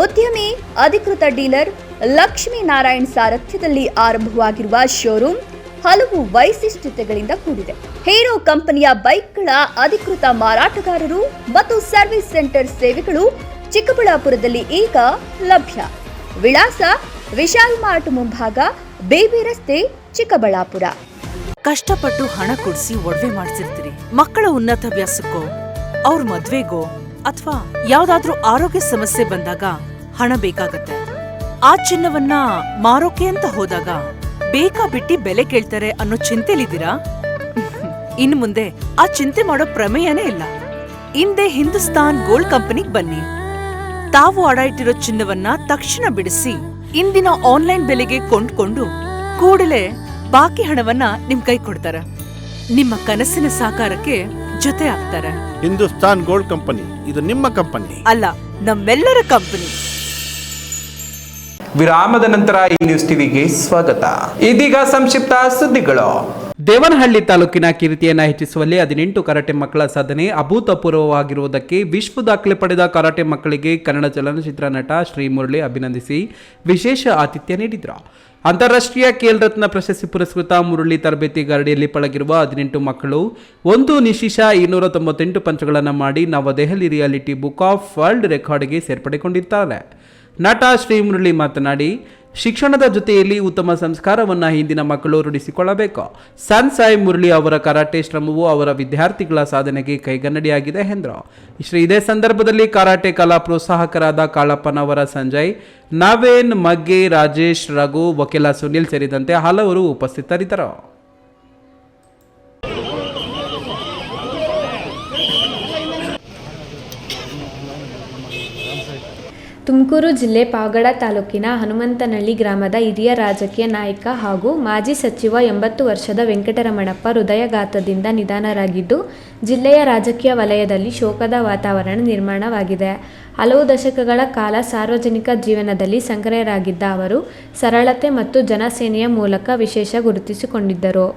ಉದ್ಯಮಿ, ಅಧಿಕೃತ ಡೀಲರ್ ಲಕ್ಷ್ಮೀನಾರಾಯಣ್ ಸಾರಥ್ಯದಲ್ಲಿ ಆರಂಭವಾಗಿರುವ ಶೋರೂಮ್ ಹಲವು ವೈಶಿಷ್ಟ್ಯತೆಗಳಿಂದ ಕೂಡಿದೆ. ಹೀರೋ ಕಂಪನಿಯ ಬೈಕ್ಗಳ ಅಧಿಕೃತ ಮಾರಾಟಗಾರರು ಮತ್ತು ಸರ್ವಿಸ್ ಸೆಂಟರ್ ಸೇವೆಗಳು ಚಿಕ್ಕಬಳ್ಳಾಪುರದಲ್ಲಿ ಈಗ ಲಭ್ಯ. ವಿಳಾಸ ವಿಶಾಲ್ ಮಾರ್ಟ್ ಮುಂಭಾಗ, ಬೇಬಿ ರಸ್ತೆ, ಚಿಕ್ಕಬಳ್ಳಾಪುರ. ಕಷ್ಟಪಟ್ಟು ಹಣ ಕೊಡಿಸಿ ಒಡವೆ ಮಾಡಿಸಿರ್ತೀರಿ. ಮಕ್ಕಳ ಉನ್ನತ ವ್ಯಾಸಕ್ಕೋ, ಅವ್ರ ಮದ್ವೆಗೋ ಅಥವಾ ಯಾವ್ದಾದ್ರೂ ಆರೋಗ್ಯ ಸಮಸ್ಯೆ ಬಂದಾಗ ಹಣ ಬೇಕಾಗತ್ತೆ. ಆ ಚಿನ್ನವನ್ನ ಮಾರೋಕೆ ಅಂತ ಹೋದಾಗ ಬೇಕಾಬಿಟ್ಟಿ ಬೆಲೆ ಕೇಳ್ತಾರೆ ಅನ್ನೋ ಚಿಂತೆಲಿದ್ದೀರಾ? ಇನ್ನು ಮುಂದೆ ಆ ಚಿಂತೆ ಮಾಡೋ ಪ್ರಮೇಯನೇ ಇಲ್ಲ. ಇಂದೇ ಹಿಂದೂಸ್ತಾನ್ ಗೋಲ್ಡ್ ಕಂಪನಿಗೆ ಬನ್ನಿ. ತಾವು ಅಡ ಇಟ್ಟಿರೋ ಚಿನ್ನವನ್ನ ತಕ್ಷಣ ಬಿಡಿಸಿ ಇಂದಿನ ಆನ್ಲೈನ್ ಬೆಲೆಗೆ ಕೊಂಡ್ಕೊಂಡು ಕೂಡಲೇ ಬಾಕಿ ಹಣವನ್ನ ನಿಮ್ ಕೈ ಕೊಡ್ತಾರ. ನಿಮ್ಮ ಕನಸಿನ ಸಾಕಾರಕ್ಕೆ ಜೊತೆ ಆಗ್ತಾರೆ. ಹಿಂದೂಸ್ತಾನ್ ಗೋಲ್ಡ್ ಕಂಪನಿ, ಇದು ನಿಮ್ಮ ಕಂಪನಿ ಅಲ್ಲ, ನಮ್ಮೆಲ್ಲರ ಕಂಪನಿ. ವಿರಾಮದ ನಂತರ ಈ ನ್ಯೂಸ್ ಟಿವಿಗೆ ಸ್ವಾಗತ. ಇದೀಗ ಸಂಕ್ಷಿಪ್ತ ಸುದ್ದಿಗಳು. ದೇವನಹಳ್ಳಿ ತಾಲೂಕಿನ ಕೀರ್ತಿಯನ್ನು ಹೆಚ್ಚಿಸುವಲ್ಲಿ 18 ಕರಾಟೆ ಮಕ್ಕಳ ಸಾಧನೆ ಅಭೂತಪೂರ್ವವಾಗಿರುವುದಕ್ಕೆ ವಿಶ್ವ ದಾಖಲೆ ಪಡೆದ ಕರಾಟೆ ಮಕ್ಕಳಿಗೆ ಕನ್ನಡ ಚಲನಚಿತ್ರ ನಟ ಶ್ರೀ ಮುರಳಿ ಅಭಿನಂದಿಸಿ ವಿಶೇಷ ಆತಿಥ್ಯ ನೀಡಿದರು. ಅಂತಾರಾಷ್ಟ್ರೀಯ ಖೇಲ್ ರತ್ನ ಪ್ರಶಸ್ತಿ ಪುರಸ್ಕೃತ ಮುರಳಿ ತರಬೇತಿ ಗಾರಡಿಯಲ್ಲಿ ಪಳಗಿರುವ 18 ಮಕ್ಕಳು 1 ನಿಶಿಷ 298 ಪಂಚಗಳನ್ನು ಮಾಡಿ ನವದೆಹಲಿ ರಿಯಾಲಿಟಿ ಬುಕ್ ಆಫ್ ವರ್ಲ್ಡ್ ರೆಕಾರ್ಡ್ಗೆ ಸೇರ್ಪಡೆಗೊಂಡಿದ್ದಾರೆ. ನಟ ಶ್ರೀ ಮುರಳಿ ಮಾತನಾಡಿ, ಶಿಕ್ಷಣದ ಜೊತೆಯಲ್ಲಿ ಉತ್ತಮ ಸಂಸ್ಕಾರವನ್ನು ಹಿಂದಿನ ಮಕ್ಕಳು ರೂಢಿಸಿಕೊಳ್ಳಬೇಕು. ಸನ್ ಸಾಯಿ ಮುರಳಿ ಅವರ ಕರಾಟೆ ಶ್ರಮವು ಅವರ ವಿದ್ಯಾರ್ಥಿಗಳ ಸಾಧನೆಗೆ ಕೈಗನ್ನಡಿಯಾಗಿದೆ ಎಂದರು. ಇದೇ ಸಂದರ್ಭದಲ್ಲಿ ಕರಾಟೆ ಕಲಾ ಪ್ರೋತ್ಸಾಹಕರಾದ ಕಾಳಪ್ಪನವರ ಸಂಜಯ್, ನವೇನ್, ಮಗ್ಗೆ, ರಾಜೇಶ್, ರಘು, ವಕೀಲ ಸುನಿಲ್ ಸೇರಿದಂತೆ ಹಲವರು ಉಪಸ್ಥಿತರಿದ್ದರು. ತುಮಕೂರು ಜಿಲ್ಲೆ ಪಾವಗಡ ತಾಲೂಕಿನ ಹನುಮಂತನಹಳ್ಳಿ ಗ್ರಾಮದ ಹಿರಿಯ ರಾಜಕೀಯ ನಾಯಕ ಹಾಗೂ ಮಾಜಿ ಸಚಿವ 80 ವರ್ಷದ ವೆಂಕಟರಮಣಪ್ಪ ಹೃದಯಾಘಾತದಿಂದ ನಿಧನರಾಗಿದ್ದು, ಜಿಲ್ಲೆಯ ರಾಜಕೀಯ ವಲಯದಲ್ಲಿ ಶೋಕದ ವಾತಾವರಣ ನಿರ್ಮಾಣವಾಗಿದೆ. ಹಲವು ದಶಕಗಳ ಕಾಲ ಸಾರ್ವಜನಿಕ ಜೀವನದಲ್ಲಿ ಸಕ್ರಿಯರಾಗಿದ್ದ ಅವರು ಸರಳತೆ ಮತ್ತು ಜನಸೇನೆಯ ಮೂಲಕ ವಿಶೇಷ ಗುರುತಿಸಿಕೊಂಡಿದ್ದರು.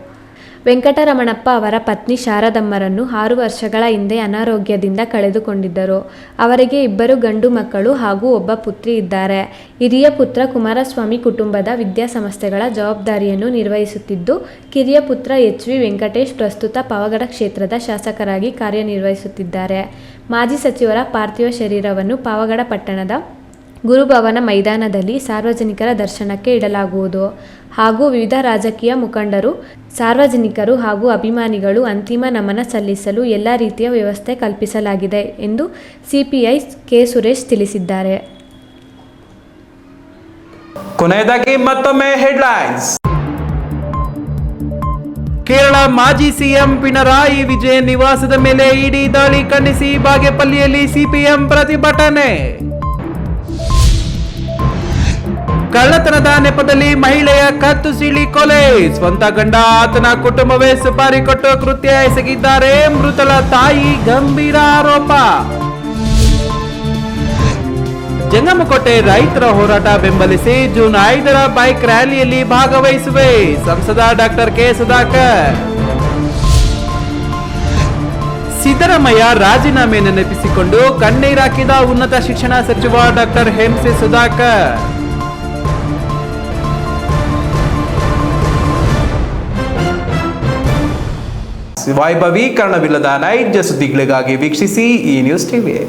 ವೆಂಕಟರಮಣಪ್ಪ ಅವರ ಪತ್ನಿ ಶಾರದಮ್ಮರನ್ನು 6 ವರ್ಷಗಳ ಹಿಂದೆ ಅನಾರೋಗ್ಯದಿಂದ ಕಳೆದುಕೊಂಡಿದ್ದರು. ಅವರಿಗೆ 2 ಗಂಡು ಮಕ್ಕಳು ಹಾಗೂ ಒಬ್ಬ ಪುತ್ರಿ ಇದ್ದಾರೆ. ಹಿರಿಯ ಪುತ್ರ ಕುಮಾರಸ್ವಾಮಿ ಕುಟುಂಬದ ವಿದ್ಯಾಸಂಸ್ಥೆಗಳ ಜವಾಬ್ದಾರಿಯನ್ನು ನಿರ್ವಹಿಸುತ್ತಿದ್ದು, ಕಿರಿಯ ಪುತ್ರ HV ವೆಂಕಟೇಶ್ ಪ್ರಸ್ತುತ ಪಾವಗಡ ಕ್ಷೇತ್ರದ ಶಾಸಕರಾಗಿ ಕಾರ್ಯನಿರ್ವಹಿಸುತ್ತಿದ್ದಾರೆ. ಮಾಜಿ ಸಚಿವರ ಪಾರ್ಥಿವ ಶರೀರವನ್ನು ಪಾವಗಡ ಪಟ್ಟಣದ ಗುರುಭವನ ಮೈದಾನದಲ್ಲಿ ಸಾರ್ವಜನಿಕರ ದರ್ಶನಕ್ಕೆ ಇಡಲಾಗುವುದು ಹಾಗೂ ವಿವಿಧ ರಾಜಕೀಯ ಮುಖಂಡರು, ಸಾರ್ವಜನಿಕರು ಹಾಗೂ ಅಭಿಮಾನಿಗಳು ಅಂತಿಮ ನಮನ ಸಲ್ಲಿಸಲು ಎಲ್ಲ ರೀತಿಯ ವ್ಯವಸ್ಥೆ ಕಲ್ಪಿಸಲಾಗಿದೆ ಎಂದು ಸಿಪಿಐ ಕೆ ಸುರೇಶ್ ತಿಳಿಸಿದ್ದಾರೆ. ಕೊನೆಯದಾಗಿ ಮತ್ತೊಮ್ಮೆ ಹೆಡ್ಲೈನ್ಸ್. ಕೇರಳ ಮಾಜಿ ಸಿಎಂ ಪಿಣರಾಯಿ ವಿಜಯನ್ ನಿವಾಸದ ಮೇಲೆ ಇಡಿ ದಾಳಿ ಖಂಡಿಸಿ ಬಾಗೇಪಲ್ಲಿಯಲ್ಲಿ ಸಿಪಿಎಂ ಪ್ರತಿಭಟನೆ. ಕಳ್ಳತನದ ನೆಪದಲ್ಲಿ ಮಹಿಳೆಯ ಕತ್ತು ಸೀಳಿ ಕೊಲೆ, ಸ್ವಂತ ಗಂಡ ಆತನ ಕುಟುಂಬವೇ ಸುಪಾರಿ ಕೊಟ್ಟು ಕೃತ್ಯ ಎಸಗಿದ್ದಾರೆ. ಮೃತಳ ತಾಯಿ ಗಂಭೀರ ಆರೋಪ. ಜಂಗಮಕೋಟೆ ರೈತರ ಹೋರಾಟ ಬೆಂಬಲಿಸಿ ಜೂನ್ 5ರ ಬೈಕ್ ರ್ಯಾಲಿಯಲ್ಲಿ ಭಾಗವಹಿಸುವೆ, ಸಂಸದ ಡಾಕ್ಟರ್ ಕೆ ಸುಧಾಕರ್. ಸಿದ್ದರಾಮಯ್ಯ ರಾಜೀನಾಮೆ ನೆನಪಿಸಿಕೊಂಡು ಕಣ್ಣೀರಾಕಿದ ಉನ್ನತ ಶಿಕ್ಷಣ ಸಚಿವ ಡಾಕ್ಟರ್ ಎಂಸಿ ಸುಧಾಕರ್. ವೈಭವೀಕರಣವಿಲ್ಲದ ನೈಜ ಸುದ್ದಿಗಳಿಗಾಗಿ ವೀಕ್ಷಿಸಿ ಈ ನ್ಯೂಸ್ ಟಿವಿ.